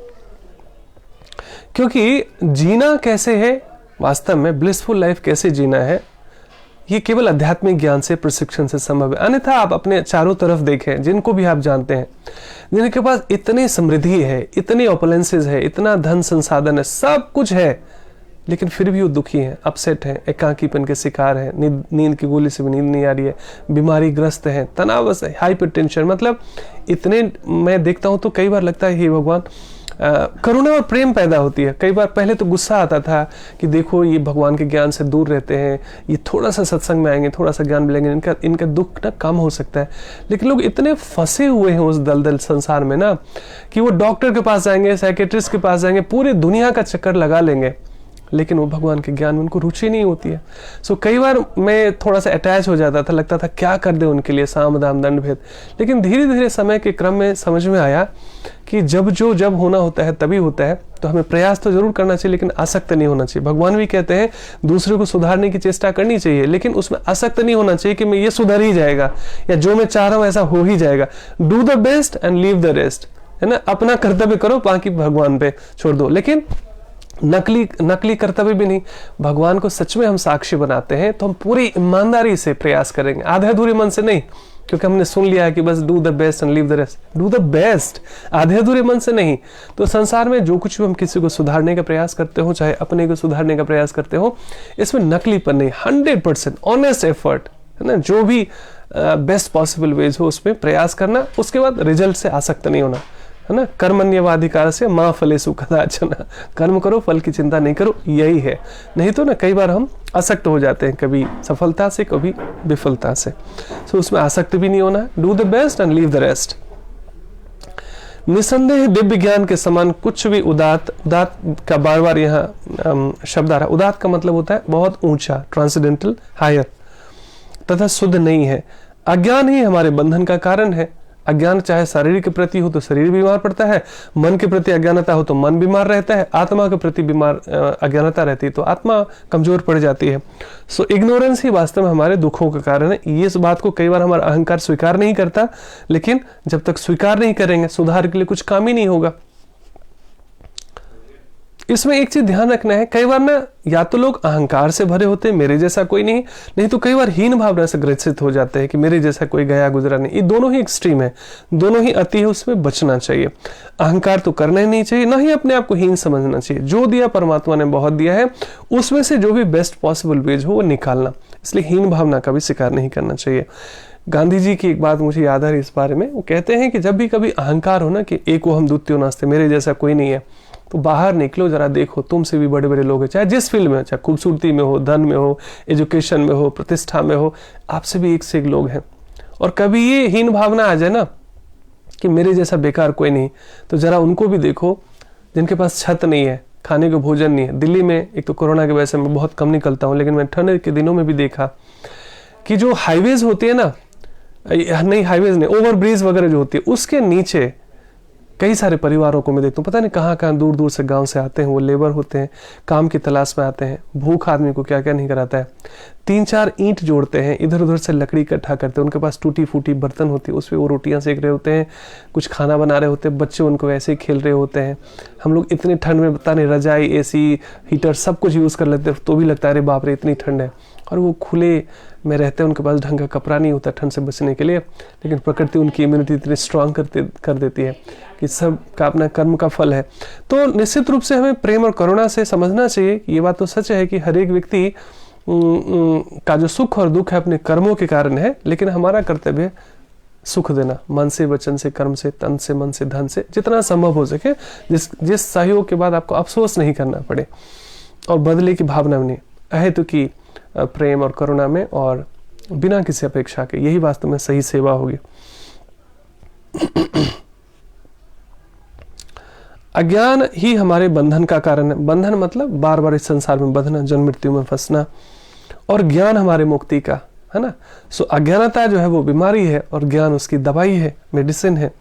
क्योंकि जीना कैसे है वास्तव में, ब्लिसफुल लाइफ कैसे जीना है, ये केवल आध्यात्मिक ज्ञान से, प्रशिक्षण से संभव है। अन्यथा आप अपने चारों तरफ देखें, जिनको भी आप जानते हैं, जिनके पास इतनी समृद्धि है, इतनी ओपुलेंसेस है, इतना धन संसाधन है, सब कुछ है, लेकिन फिर भी वो दुखी हैं, अपसेट हैं, एकाकीपन के शिकार हैं, नींद की गोली से भी नींद नहीं आ रही है, बीमारी ग्रस्त हैं, तनाव है, हाइपरटेंशन, मतलब इतने मैं देखता हूं तो कई बार लगता है हे भगवान, करुणा और प्रेम पैदा होती है। कई बार पहले तो गुस्सा आता था कि देखो ये भगवान के ज्ञान से दूर रहते हैं, ये थोड़ा सा सत्संग में आएंगे, थोड़ा सा ज्ञान मिलेंगे, इनका दुख ना कम हो सकता है। लेकिन लोग इतने फंसे हुए हैं उस दलदल संसार में ना कि वो डॉक्टर के पास जाएंगे, साइकेट्रिस्ट के पास जाएंगे, पूरी दुनिया का चक्कर लगा लेंगे, लेकिन वो भगवान के ज्ञान में उनको रुचि नहीं होती है। सो कई बार मैं थोड़ा सा अटैच हो जाता था, लगता था क्या कर दे उनके लिए, साम दाम दंड भेद। लेकिन धीरे धीरे समय के क्रम में समझ में आया कि जब होना होता है तभी होता है। तो हमें प्रयास तो जरूर करना चाहिए लेकिन आसक्त नहीं होना चाहिए। भगवान भी कहते हैं दूसरे को सुधारने की चेष्टा करनी चाहिए, लेकिन उसमें आसक्त नहीं होना चाहिए कि मैं ये सुधर ही जाएगा या जो मैं चाह रहा हूं ऐसा हो ही जाएगा। Do the best and leave the rest, है ना, अपना कर्तव्य करो, बाकी भगवान पे छोड़ दो। लेकिन नकली कर्तव्य भी नहीं, भगवान को सच में हम साक्षी बनाते हैं तो हम पूरी ईमानदारी से प्रयास करेंगे, आधे अधूरे मन से नहीं, क्योंकि हमने सुन लिया है कि बस do the best and leave the rest. Do the best, आधे अधूरे मन से नहीं। तो संसार में जो कुछ भी हम किसी को सुधारने का प्रयास करते हो, चाहे अपने को सुधारने का प्रयास करते हो, इसमें नकलीपन नहीं, 100% ऑनेस्ट एफर्ट, है ना, जो भी बेस्ट पॉसिबल वेज हो उसमें प्रयास करना, उसके बाद रिजल्ट से आसक्त नहीं होना, है ना। कर्मण्यवाधिकार से माँ फलेषु कदाचन, कर्म करो फल की चिंता नहीं करो, यही है। नहीं तो ना कई बार हम आसक्त हो जाते हैं, कभी सफलता से कभी विफलता से। सो उसमें आसक्त भी नहीं होना, do the best and leave the rest. निसंदेह दिव्य ज्ञान के समान कुछ भी उदात का बार बार यहाँ शब्द आ रहा है। उदात का मतलब होता है बहुत ऊंचा, ट्रांसेंडेंटल, हायर, तथा शुद्ध नहीं है। अज्ञान ही हमारे बंधन का कारण है। अज्ञान चाहे शरीर के प्रति हो तो शरीर बीमार पड़ता है, मन के प्रति अज्ञानता हो तो मन बीमार रहता है, आत्मा के प्रति बीमार अज्ञानता रहती है तो आत्मा कमजोर पड़ जाती है। सो इग्नोरेंस ही वास्तव में हमारे दुखों का कारण है। ये इस बात को कई बार हमारा अहंकार स्वीकार नहीं करता, लेकिन जब तक स्वीकार नहीं करेंगे सुधार के लिए कुछ काम ही नहीं होगा। इसमें एक चीज ध्यान रखना है, कई बार ना या तो लोग अहंकार से भरे होते हैं, मेरे जैसा कोई नहीं तो कई बार हीन भावना से ग्रसित हो जाते हैं कि मेरे जैसा कोई गया गुजरा नहीं। ये दोनों ही एक्सट्रीम है, दोनों ही अति है, उसमें बचना चाहिए। अहंकार तो करना ही नहीं चाहिए, ना ही अपने आप को हीन समझना चाहिए। जो दिया परमात्मा ने बहुत दिया है, उसमें से जो भी बेस्ट पॉसिबल वेज हो वो निकालना, इसलिए हीन भावना का भी शिकार नहीं करना चाहिए। गांधी जी की एक बात मुझे याद आ रही इस बारे में, वो कहते हैं कि जब भी कभी अहंकार हो ना कि एक वो हम द्वितीय नास्ते, मेरे जैसा कोई नहीं है, तो बाहर निकलो, जरा देखो तुमसे भी बड़े बड़े लोग हैं, चाहे जिस फील्ड में हो, चाहे खूबसूरती में हो, धन में हो, एजुकेशन में हो, प्रतिष्ठा में हो, आपसे भी एक से एक लोग हैं। और कभी ये हीन भावना आ जाए ना कि मेरे जैसा बेकार कोई नहीं, तो जरा उनको भी देखो जिनके पास छत नहीं है, खाने को भोजन नहीं है। दिल्ली में एक तो कोरोना की वजह से मैं बहुत कम निकलता हूँ, लेकिन मैं ठंड के दिनों में भी देखा कि जो हाईवेज होती है ना, नहीं हाईवेज नहीं, ओवर ब्रिज वगैरह जो होती है, उसके नीचे कई सारे परिवारों को मैं देखता हूँ, पता नहीं कहाँ कहाँ दूर दूर से गांव से आते हैं, वो लेबर होते हैं, काम की तलाश में आते हैं। भूख आदमी को क्या क्या नहीं कराता है। 3-4 ईंट जोड़ते हैं, इधर उधर से लकड़ी इकट्ठा करते हैं, उनके पास टूटी फूटी बर्तन होती है, उस पर वो रोटियां सेक रहे होते हैं, कुछ खाना बना रहे होते हैं, बच्चे उनको वैसे ही खेल रहे होते हैं। हम लोग इतनी ठंड में पता नहीं रजाई, एसी, हीटर सब कुछ यूज़ कर लेते हैं, तो भी लगता है अरे बाप रे इतनी ठंड है। और वो खुले में रहते हैं, उनके पास ढंग का कपड़ा नहीं होता ठंड से बचने के लिए, लेकिन प्रकृति उनकी इम्यूनिटी इतनी स्ट्रांग कर देती है कि सब का अपना कर्म का फल है। तो निश्चित रूप से हमें प्रेम और करुणा से समझना चाहिए कि ये बात तो सच है कि हर एक व्यक्ति का जो सुख और दुख है अपने कर्मों के कारण है, लेकिन हमारा कर्तव्य सुख देना, मन से, वचन से, कर्म से, तन से, मन से, धन से, जितना संभव हो सके, जिस सहयोग के बाद आपको अफसोस नहीं करना पड़े और बदले की भावना में नहीं, अहेतु की प्रेम और करुणा में और बिना किसी अपेक्षा के, यही वास्तव में सही सेवा होगी। अज्ञान ही हमारे बंधन का कारण है। बंधन मतलब बार बार इस संसार में बंधना, जन्म मृत्यु में फंसना, और ज्ञान हमारे मुक्ति का, है ना। सो अज्ञानता जो है वो बीमारी है और ज्ञान उसकी दवाई है, मेडिसिन है।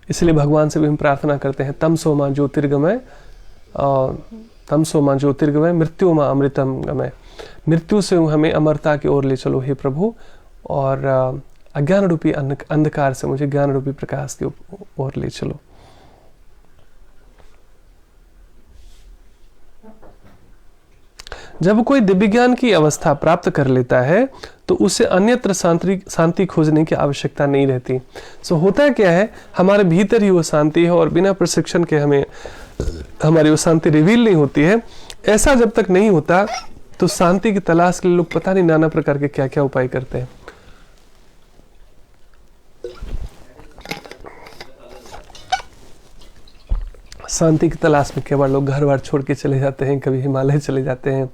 इसलिए भगवान से भी हम प्रार्थना करते हैं, तमसो मां ज्योतिर्गमय, तमसो मां ज्योतिर्गमय, मृत्यु मां अमृतम गमय। मृत्यु से हमें अमरता की ओर ले चलो हे प्रभु, और अज्ञान रूपी अंधकार से मुझे ज्ञान रूपी प्रकाश की ओर ले चलो। जब कोई दिव्य ज्ञान की अवस्था प्राप्त कर लेता है तो उसे अन्यत्र शांति खोजने की आवश्यकता नहीं रहती। सो होता क्या है, हमारे भीतर ही वो शांति है और बिना प्रशिक्षण के हमें हमारी वो शांति रिवील नहीं होती है। ऐसा जब तक नहीं होता तो शांति की तलाश के लिए लोग पता नहीं नाना प्रकार के क्या क्या उपाय करते हैं। शांति की तलाश में कई बार लोग घर बार छोड़ के चले जाते हैं, कभी हिमालय चले जाते हैं,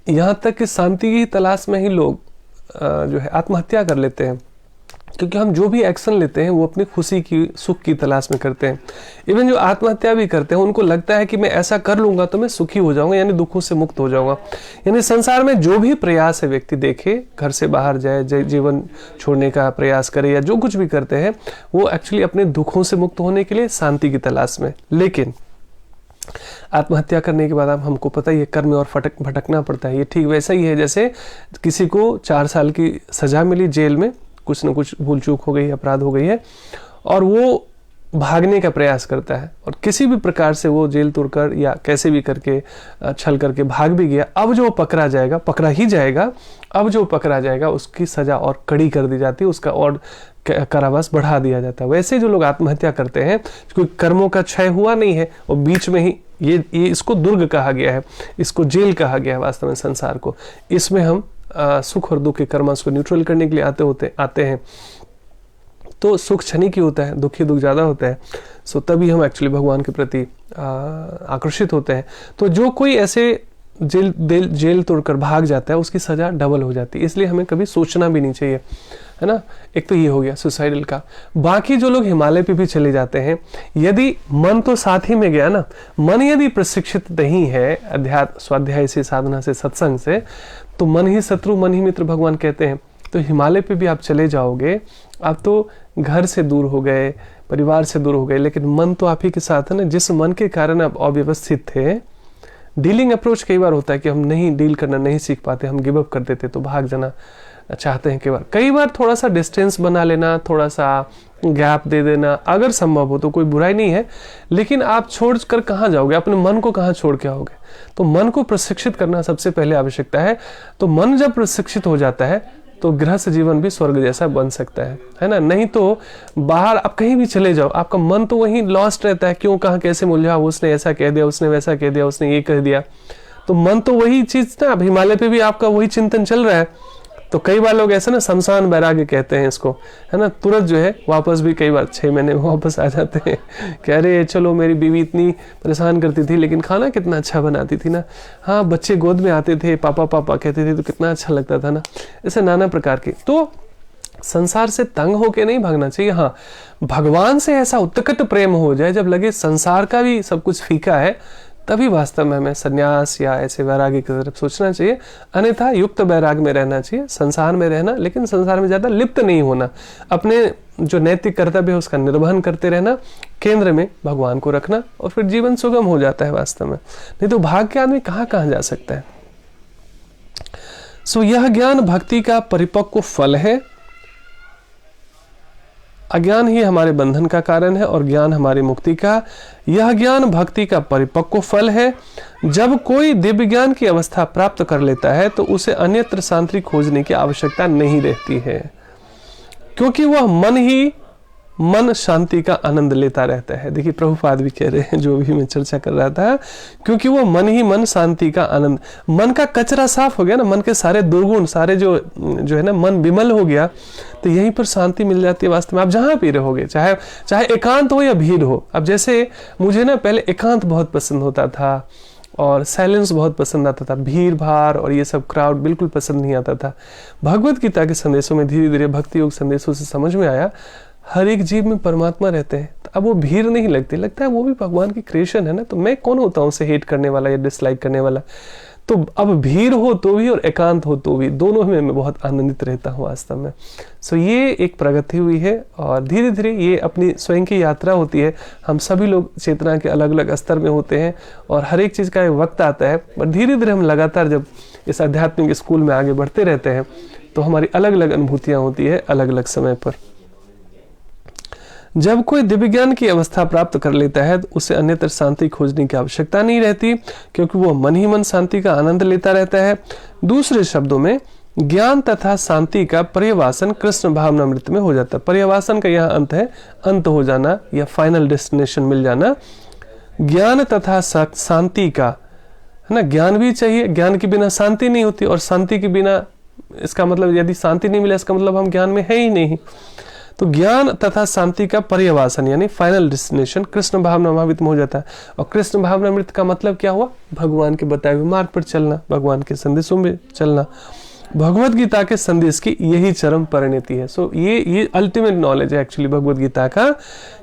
यहाँ तक कि शांति की तलाश में ही लोग जो है आत्महत्या कर लेते हैं, क्योंकि हम जो भी एक्शन लेते हैं वो अपनी खुशी की, सुख की तलाश में करते हैं। इवन जो आत्महत्या भी करते हैं उनको लगता है कि मैं ऐसा कर लूंगा तो मैं सुखी हो जाऊंगा, यानी दुखों से मुक्त हो जाऊंगा। यानी संसार में जो भी प्रयास है व्यक्ति देखे, घर से बाहर जाए, जीवन छोड़ने का प्रयास करे या जो कुछ भी करते हैं, वो एक्चुअली अपने दुखों से मुक्त होने के लिए शांति की तलाश में। लेकिन आत्महत्या करने के बाद हमको पता ही है कर्म और भटकना पड़ता है। ये ठीक वैसा ही है जैसे किसी को 4 साल की सजा मिली जेल में, कुछ न कुछ भूल चूक हो गई, अपराध हो गई है, और वो भागने का प्रयास करता है और किसी भी प्रकार से वो जेल तोड़कर या कैसे भी करके छल करके भाग भी गया, अब जो पकड़ा जाएगा, पकड़ा ही जाएगा, अब जो पकड़ा जाएगा उसकी सजा और कड़ी कर दी जाती है, उसका और कारावास बढ़ा दिया जाता है। वैसे जो लोग आत्महत्या करते हैं, कोई कर्मों का क्षय हुआ नहीं है और बीच में ही ये इसको दुर्ग कहा गया है, इसको जेल कहा गया है वास्तव में संसार को। इसमें हम सुख और दुख के कर्मास को न्यूट्रल करने के लिए आते हैं। तो सुख क्षणिक ही होता है, दुख ही दुख ज़्यादा होता है। सो तभी हम एक्चुअली भगवान के प्रति आकर्षित होते हैं। तो जो कोई ऐसे जेल तोड़कर भाग जाता है उसकी सज़ा डबल हो जाती है, इसलिए हमें कभी सोचना भी नहीं चाहिए, है ना। एक तो ये हो गया सुसाइडल का। बाकी जो लोग हिमालय पे भी चले जाते हैं, यदि मन तो साथ ही में गया ना, मन यदि प्रशिक्षित नहीं है अध्यात्म स्वाध्याय से, साधना से, सत्संग से, तो मन ही शत्रु मन ही मित्र भगवान कहते हैं। तो हिमालय पे भी आप चले जाओगे, आप तो घर से दूर हो गए, परिवार से दूर हो गए, लेकिन मन तो आप ही के साथ है ना। जिस मन के कारण आप अव्यवस्थित थे, डीलिंग अप्रोच कई बार होता है कि हम नहीं डील करना नहीं सीख पाते, हम गिव अप कर देते, तो भाग जाना चाहते हैं। कई बार थोड़ा सा डिस्टेंस बना लेना, थोड़ा सा गैप दे देना अगर संभव हो तो कोई बुराई नहीं है, लेकिन आप छोड़कर कहाँ जाओगे, अपने मन को कहाँ छोड़ के आओगे। तो मन को प्रशिक्षित करना सबसे पहले आवश्यकता है। तो मन जब प्रशिक्षित हो जाता है तो गृहस्थ जीवन भी स्वर्ग जैसा बन सकता है ना। नहीं तो बाहर आप कहीं भी चले जाओ, आपका मन तो वहीं लॉस्ट रहता है, क्यों कहाँ कैसे मुलझा, उसने ऐसा कह दिया, उसने वैसा कह दिया, उसने ये कह दिया। तो मन तो वही चीज ना, अब हिमालय पे भी आपका वही चिंतन चल रहा है। तो कई बार लोग ऐसे ना शमशान वैराग्य कहते हैं इसको, है ना। तुरंत जो है वापस भी कई बार 6 महीने में वापस आ जाते हैं, कह रहे चलो मेरी बीवी इतनी परेशान करती थी लेकिन खाना कितना अच्छा बनाती थी ना, हाँ बच्चे गोद में आते थे, पापा पापा कहते थे तो कितना अच्छा लगता था ना। ऐसे नाना प्रकार के। तो संसार से तंग होके नहीं भागना चाहिए। हाँ, भगवान से ऐसा उत्कट प्रेम हो जाए जब लगे संसार का भी सब कुछ फीका है, तभी वास्तव में हमें सन्यास या ऐसे वैराग्य की तरफ सोचना चाहिए। अन्यथा युक्त वैराग्य में रहना चाहिए, संसार में रहना, लेकिन संसार में ज्यादा लिप्त नहीं होना, अपने जो नैतिक कर्तव्य है उसका निर्वहन करते रहना, केंद्र में भगवान को रखना, और फिर जीवन सुगम हो जाता है वास्तव में। नहीं तो भाग के आदमी कहाँ कहाँ जा सकता है। सो यह ज्ञान भक्ति का परिपक्व फल है। अज्ञान ही हमारे बंधन का कारण है और ज्ञान हमारी मुक्ति का। यह ज्ञान भक्ति का परिपक्व फल है। जब कोई दिव्य ज्ञान की अवस्था प्राप्त कर लेता है तो उसे अन्यत्र शांति खोजने की आवश्यकता नहीं रहती है, क्योंकि वह मन शांति का आनंद लेता रहता है। देखिए प्रभुपाद भी कह रहे हैं, जो भी मैं चर्चा कर रहा था, क्योंकि वो मन शांति का आनंद, मन का कचरा साफ हो गया ना, मन के सारे दुर्गुण सारे जो है ना, मन विमल हो गया, तो यहीं पर शांति मिल जाती है वास्तव में। आप जहाँ भी रहोगे, चाहे एकांत हो या भीड़ हो। अब जैसे मुझे ना पहले एकांत बहुत पसंद होता था और साइलेंस बहुत पसंद आता था, भीड़ भाड़ और ये सब क्राउड बिल्कुल पसंद नहीं आता था। भगवत गीता के संदेशों में धीरे धीरे भक्ति योग संदेशों से समझ में आया, हर एक जीव में परमात्मा रहते हैं। तो अब वो भीड़ नहीं लगता है वो भी भगवान की क्रिएशन है ना। तो मैं कौन होता हूँ उसे हेट करने वाला या डिसलाइक करने वाला। तो अब भीड़ हो तो भी और एकांत हो तो भी, दोनों में मैं बहुत आनंदित रहता हूँ वास्तव में। सो ये एक प्रगति हुई है और धीरे धीरे ये अपनी स्वयं की यात्रा होती है। हम सभी लोग चेतना के अलग अलग स्तर में होते हैं और हर एक चीज़ का एक वक्त आता है, पर धीरे धीरे हम लगातार जब इस आध्यात्मिक स्कूल में आगे बढ़ते रहते हैं तो हमारी अलग अलग अनुभूतियाँ होती है अलग अलग समय पर। जब कोई दिव्य ज्ञान की अवस्था प्राप्त कर लेता है तो उसे अन्यत्र शांति खोजने की आवश्यकता नहीं रहती, क्योंकि वो मन ही मन शांति का आनंद लेता रहता है। दूसरे शब्दों में ज्ञान तथा शांति का पर्यवासन कृष्ण भावनामृत में हो जाता है। पर्यवासन का यह अंत है, अंत हो जाना या फाइनल डेस्टिनेशन मिल जाना। ज्ञान तथा शांति का, है ना, ज्ञान भी चाहिए, ज्ञान के बिना शांति नहीं होती, और शांति के बिना, इसका मतलब यदि शांति नहीं मिले इसका मतलब हम ज्ञान में है ही नहीं। तो ज्ञान तथा शांति का पर्यवासन यानी फाइनल डेस्टिनेशन कृष्ण भावनामृत में हो जाता है। और कृष्ण भावनामृत का मतलब क्या हुआ? भगवान के बताए हुए मार्ग पर चलना, भगवान के संदेशों में चलना। भगवत गीता के संदेश की यही चरम परिणति है। सो ये अल्टीमेट नॉलेज है एक्चुअली भगवत गीता का,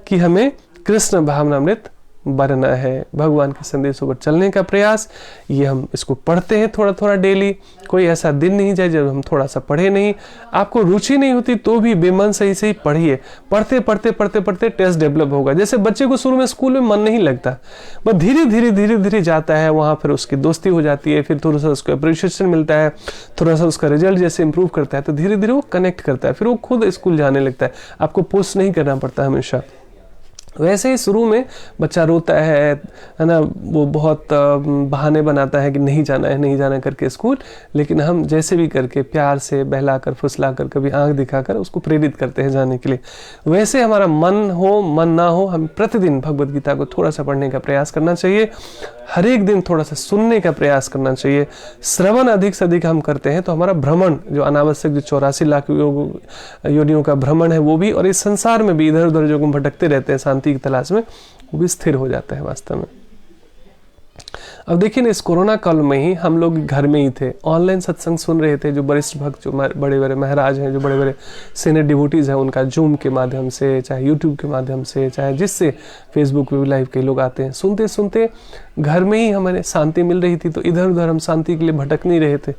कि हमें कृष्ण भावनामृत बनना है, भगवान के संदेशों पर चलने का प्रयास। ये हम इसको पढ़ते हैं थोड़ा थोड़ा डेली। कोई ऐसा दिन नहीं जाए जब हम थोड़ा सा पढ़े नहीं। आपको रुचि नहीं होती तो भी बेमन सही पढ़िए। पढ़ते पढ़ते पढ़ते पढ़ते टेस्ट डेवलप होगा। जैसे बच्चे को शुरू में स्कूल में मन नहीं लगता, बस धीरे धीरे जाता है, वहाँ फिर उसकी दोस्ती हो जाती है, फिर थोड़ा सा उसको अप्रिशिएशन मिलता है, थोड़ा सा उसका रिजल्ट जैसे इंप्रूव करता है तो धीरे धीरे वो कनेक्ट करता है, फिर वो खुद स्कूल जाने लगता है। आपको पोस्ट नहीं करना पड़ता हमेशा। वैसे ही शुरू में बच्चा रोता है ना, वो बहुत बहाने बनाता है कि नहीं जाना करके स्कूल, लेकिन हम जैसे भी करके प्यार से बहलाकर फुसलाकर कभी आंख दिखाकर उसको प्रेरित करते हैं जाने के लिए। वैसे हमारा मन हो मन ना हो, हम प्रतिदिन भगवद गीता को थोड़ा सा पढ़ने का प्रयास करना चाहिए, हर एक दिन थोड़ा सा सुनने का प्रयास करना चाहिए। श्रवण अधिक से अधिक हम करते हैं तो हमारा भ्रमण, जो अनावश्यक जो 84 लाख योनियों का भ्रमण है वो भी, और इस संसार में भी इधर उधर जो हम भटकते रहते हैं शांति की तलाश में, वो भी स्थिर हो जाता है वास्तव में। अब देखिए ना, इस कोरोना काल में ही हम लोग घर में ही थे, ऑनलाइन सत्संग सुन रहे थे। जो वरिष्ठ भक्त, जो बड़े बड़े महाराज हैं, जो बड़े बड़े सीनियर डिवोटीज हैं, उनका जूम के माध्यम से, चाहे यूट्यूब के माध्यम से, चाहे जिससे फेसबुक पे भी लाइव के लोग आते हैं, सुनते सुनते घर में ही हमें शांति मिल रही थी। तो इधर उधर हम शांति के लिए भटक नहीं रहे थे,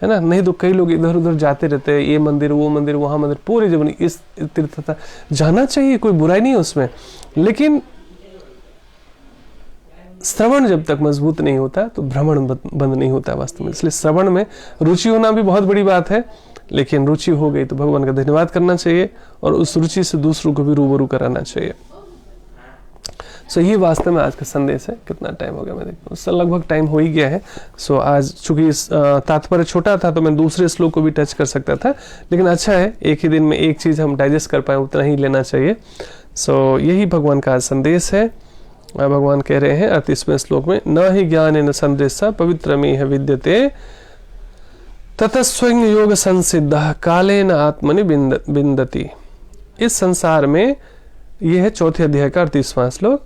है ना। नहीं तो कई लोग इधर उधर जाते रहते हैं, ये मंदिर वो मंदिर वहाँ मंदिर, पूरे जीवन इस तीर्थता जाना चाहिए, कोई बुराई नहीं है उसमें, लेकिन श्रवण जब तक मजबूत नहीं होता तो भ्रमण बंद नहीं होता वास्तव में। इसलिए श्रवण में रुचि होना भी बहुत बड़ी बात है, लेकिन रुचि हो गई तो भगवान का धन्यवाद करना चाहिए और उस रुचि से दूसरों को भी रूबरू कराना चाहिए। सो ये वास्तव में आज का संदेश है। कितना टाइम हो गया, मैं देखता हूँ, उससे लगभग टाइम हो ही गया है। सो आज चूंकि तात्पर्य छोटा था तो मैं दूसरे श्लोक को भी टच कर सकता था, लेकिन अच्छा है एक ही दिन में एक चीज हम डाइजेस्ट कर पाए, उतना ही लेना चाहिए। सो यही भगवान का संदेश है। भगवान कह रहे हैं 38वें श्लोक में, न ही ज्ञान न संदेशा पवित्र में विद्यते ततः स्वयं योग संसिद्ध काले न आत्मनि बिंदति। इस संसार में, यह है 4थे अध्याय का 38वां श्लोक,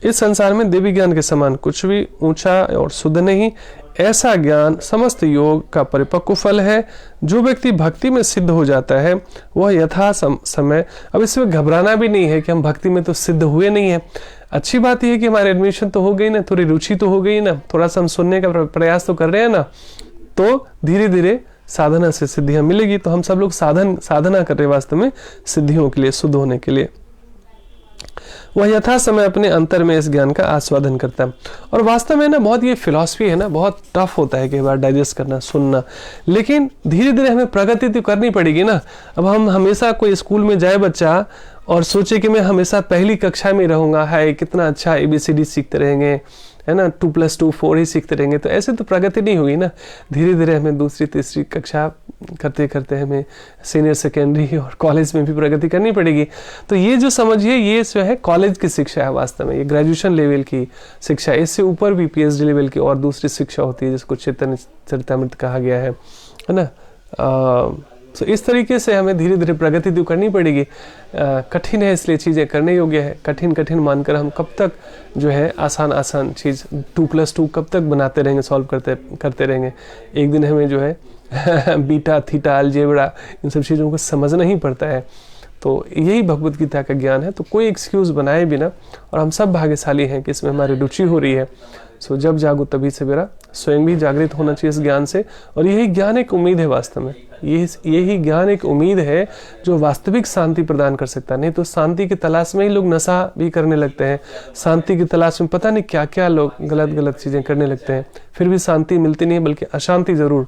इस संसार में दिव्य ज्ञान के समान कुछ भी ऊंचा और शुद्ध नहीं। ऐसा ज्ञान समस्त योग का परिपक्व फल है। जो व्यक्ति भक्ति में सिद्ध हो जाता है वह यथा समय, अब इसमें घबराना भी नहीं है कि हम भक्ति में तो सिद्ध हुए नहीं है। अच्छी बात यह है कि हमारे एडमिशन तो हो गई ना, थोड़ी रुचि तो हो गई ना, थोड़ा सा हम सुनने का प्रयास तो कर रहे हैं ना, तो धीरे धीरे साधना से सिद्धियां मिलेगी। तो हम सब लोग साधना कर रहे हैं वास्तव में सिद्धियों के लिए, शुद्ध होने के लिए। वह यथा समय अपने अंतर में इस ज्ञान का आस्वादन करता है। और वास्तव में ना बहुत ये फिलॉसफी है ना, बहुत टफ होता है कई बार डाइजेस्ट करना, सुनना, लेकिन धीरे धीरे हमें प्रगति तो करनी पड़ेगी ना। अब हम हमेशा कोई स्कूल में जाए बच्चा और सोचे कि मैं हमेशा पहली कक्षा में रहूंगा, हाय कितना अच्छा ABCD सीखते रहेंगे, है ना, 2 + 2 4 ही सीखते रहेंगे, तो ऐसे तो प्रगति नहीं होगी ना। धीरे धीरे हमें दूसरी तीसरी कक्षा करते करते हमें सीनियर सेकेंडरी और कॉलेज में भी प्रगति करनी पड़ेगी। तो ये जो समझिए, ये जो है कॉलेज की शिक्षा है वास्तव में, ये ग्रेजुएशन लेवल की शिक्षा है। इससे ऊपर भी PhD लेवल की और दूसरी शिक्षा होती है, जिसको चैतन्य चरितामृत कहा गया है ना। तो इस तरीके से हमें धीरे धीरे प्रगति तो करनी पड़ेगी। कठिन है इसलिए चीज़ें करने योग्य है। कठिन मानकर हम कब तक जो है आसान चीज़ 2 + 2 कब तक बनाते रहेंगे, सॉल्व करते रहेंगे। एक दिन हमें जो है बीटा थीटा अलजेब्रा इन सब चीज़ों को समझना ही पड़ता है। तो यही भगवद गीता का ज्ञान है। तो कोई एक्सक्यूज़ बनाए बिना, और हम सब भाग्यशाली हैं कि इसमें हमारी रुचि हो रही है। सो जब जागो तभी सवेरा, स्वयं भी जागृत होना चाहिए इस ज्ञान से। और यही ज्ञान एक उम्मीद है वास्तव में, यही ज्ञान एक उम्मीद है जो वास्तविक शांति प्रदान कर सकता है। नहीं तो शांति की तलाश में ही लोग नशा भी करने लगते हैं, शांति की तलाश में पता नहीं क्या क्या लोग गलत चीज़ें करने लगते हैं, फिर भी शांति मिलती नहीं है, बल्कि अशांति जरूर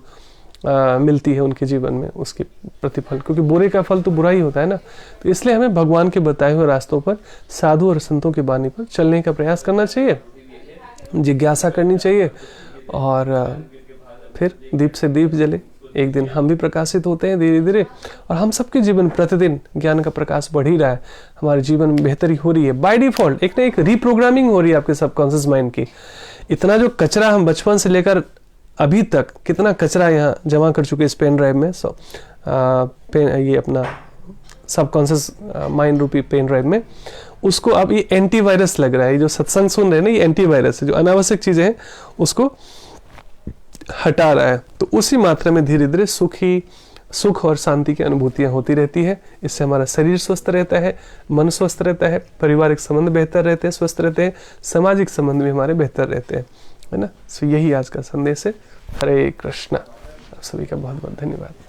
मिलती है उनके जीवन में उसके प्रतिफल, क्योंकि बुरे का फल तो बुरा ही होता है ना। तो इसलिए हमें भगवान के बताए हुए रास्तों पर, साधु और संतों के बानी पर चलने का प्रयास करना चाहिए, जिज्ञासा करनी चाहिए, और फिर दीप से दीप जले। एक दिन हम भी प्रकाशित होते हैं धीरे धीरे, और हम सबके जीवन प्रतिदिन ज्ञान का प्रकाश बढ़ ही रहा है, हमारे जीवन में बेहतरी हो रही है। बाय डिफॉल्ट एक ना एक रीप्रोग्रामिंग हो रही है आपके सबकॉन्शियस माइंड की। इतना जो कचरा हम बचपन से लेकर अभी तक, कितना कचरा यहाँ जमा कर चुके इस पेन ड्राइव में, ये अपना सबकॉन्शियस माइंड रूपी पेन ड्राइव में, उसको अब ये एंटीवायरस लग रहा है। ये जो सत्संग सुन रहे हैं ना, ये एंटीवायरस है, जो अनावश्यक चीजें हैं उसको हटा रहा है। तो उसी मात्रा में धीरे धीरे सुख और शांति की अनुभूतियां होती रहती है। इससे हमारा शरीर स्वस्थ रहता है, मन स्वस्थ रहता है, पारिवारिक संबंध बेहतर रहते हैं, स्वस्थ रहते हैं, सामाजिक संबंध भी हमारे बेहतर रहते हैं, है ना। सो यही आज का संदेश है। हरे कृष्णा। आप सभी का बहुत बहुत धन्यवाद।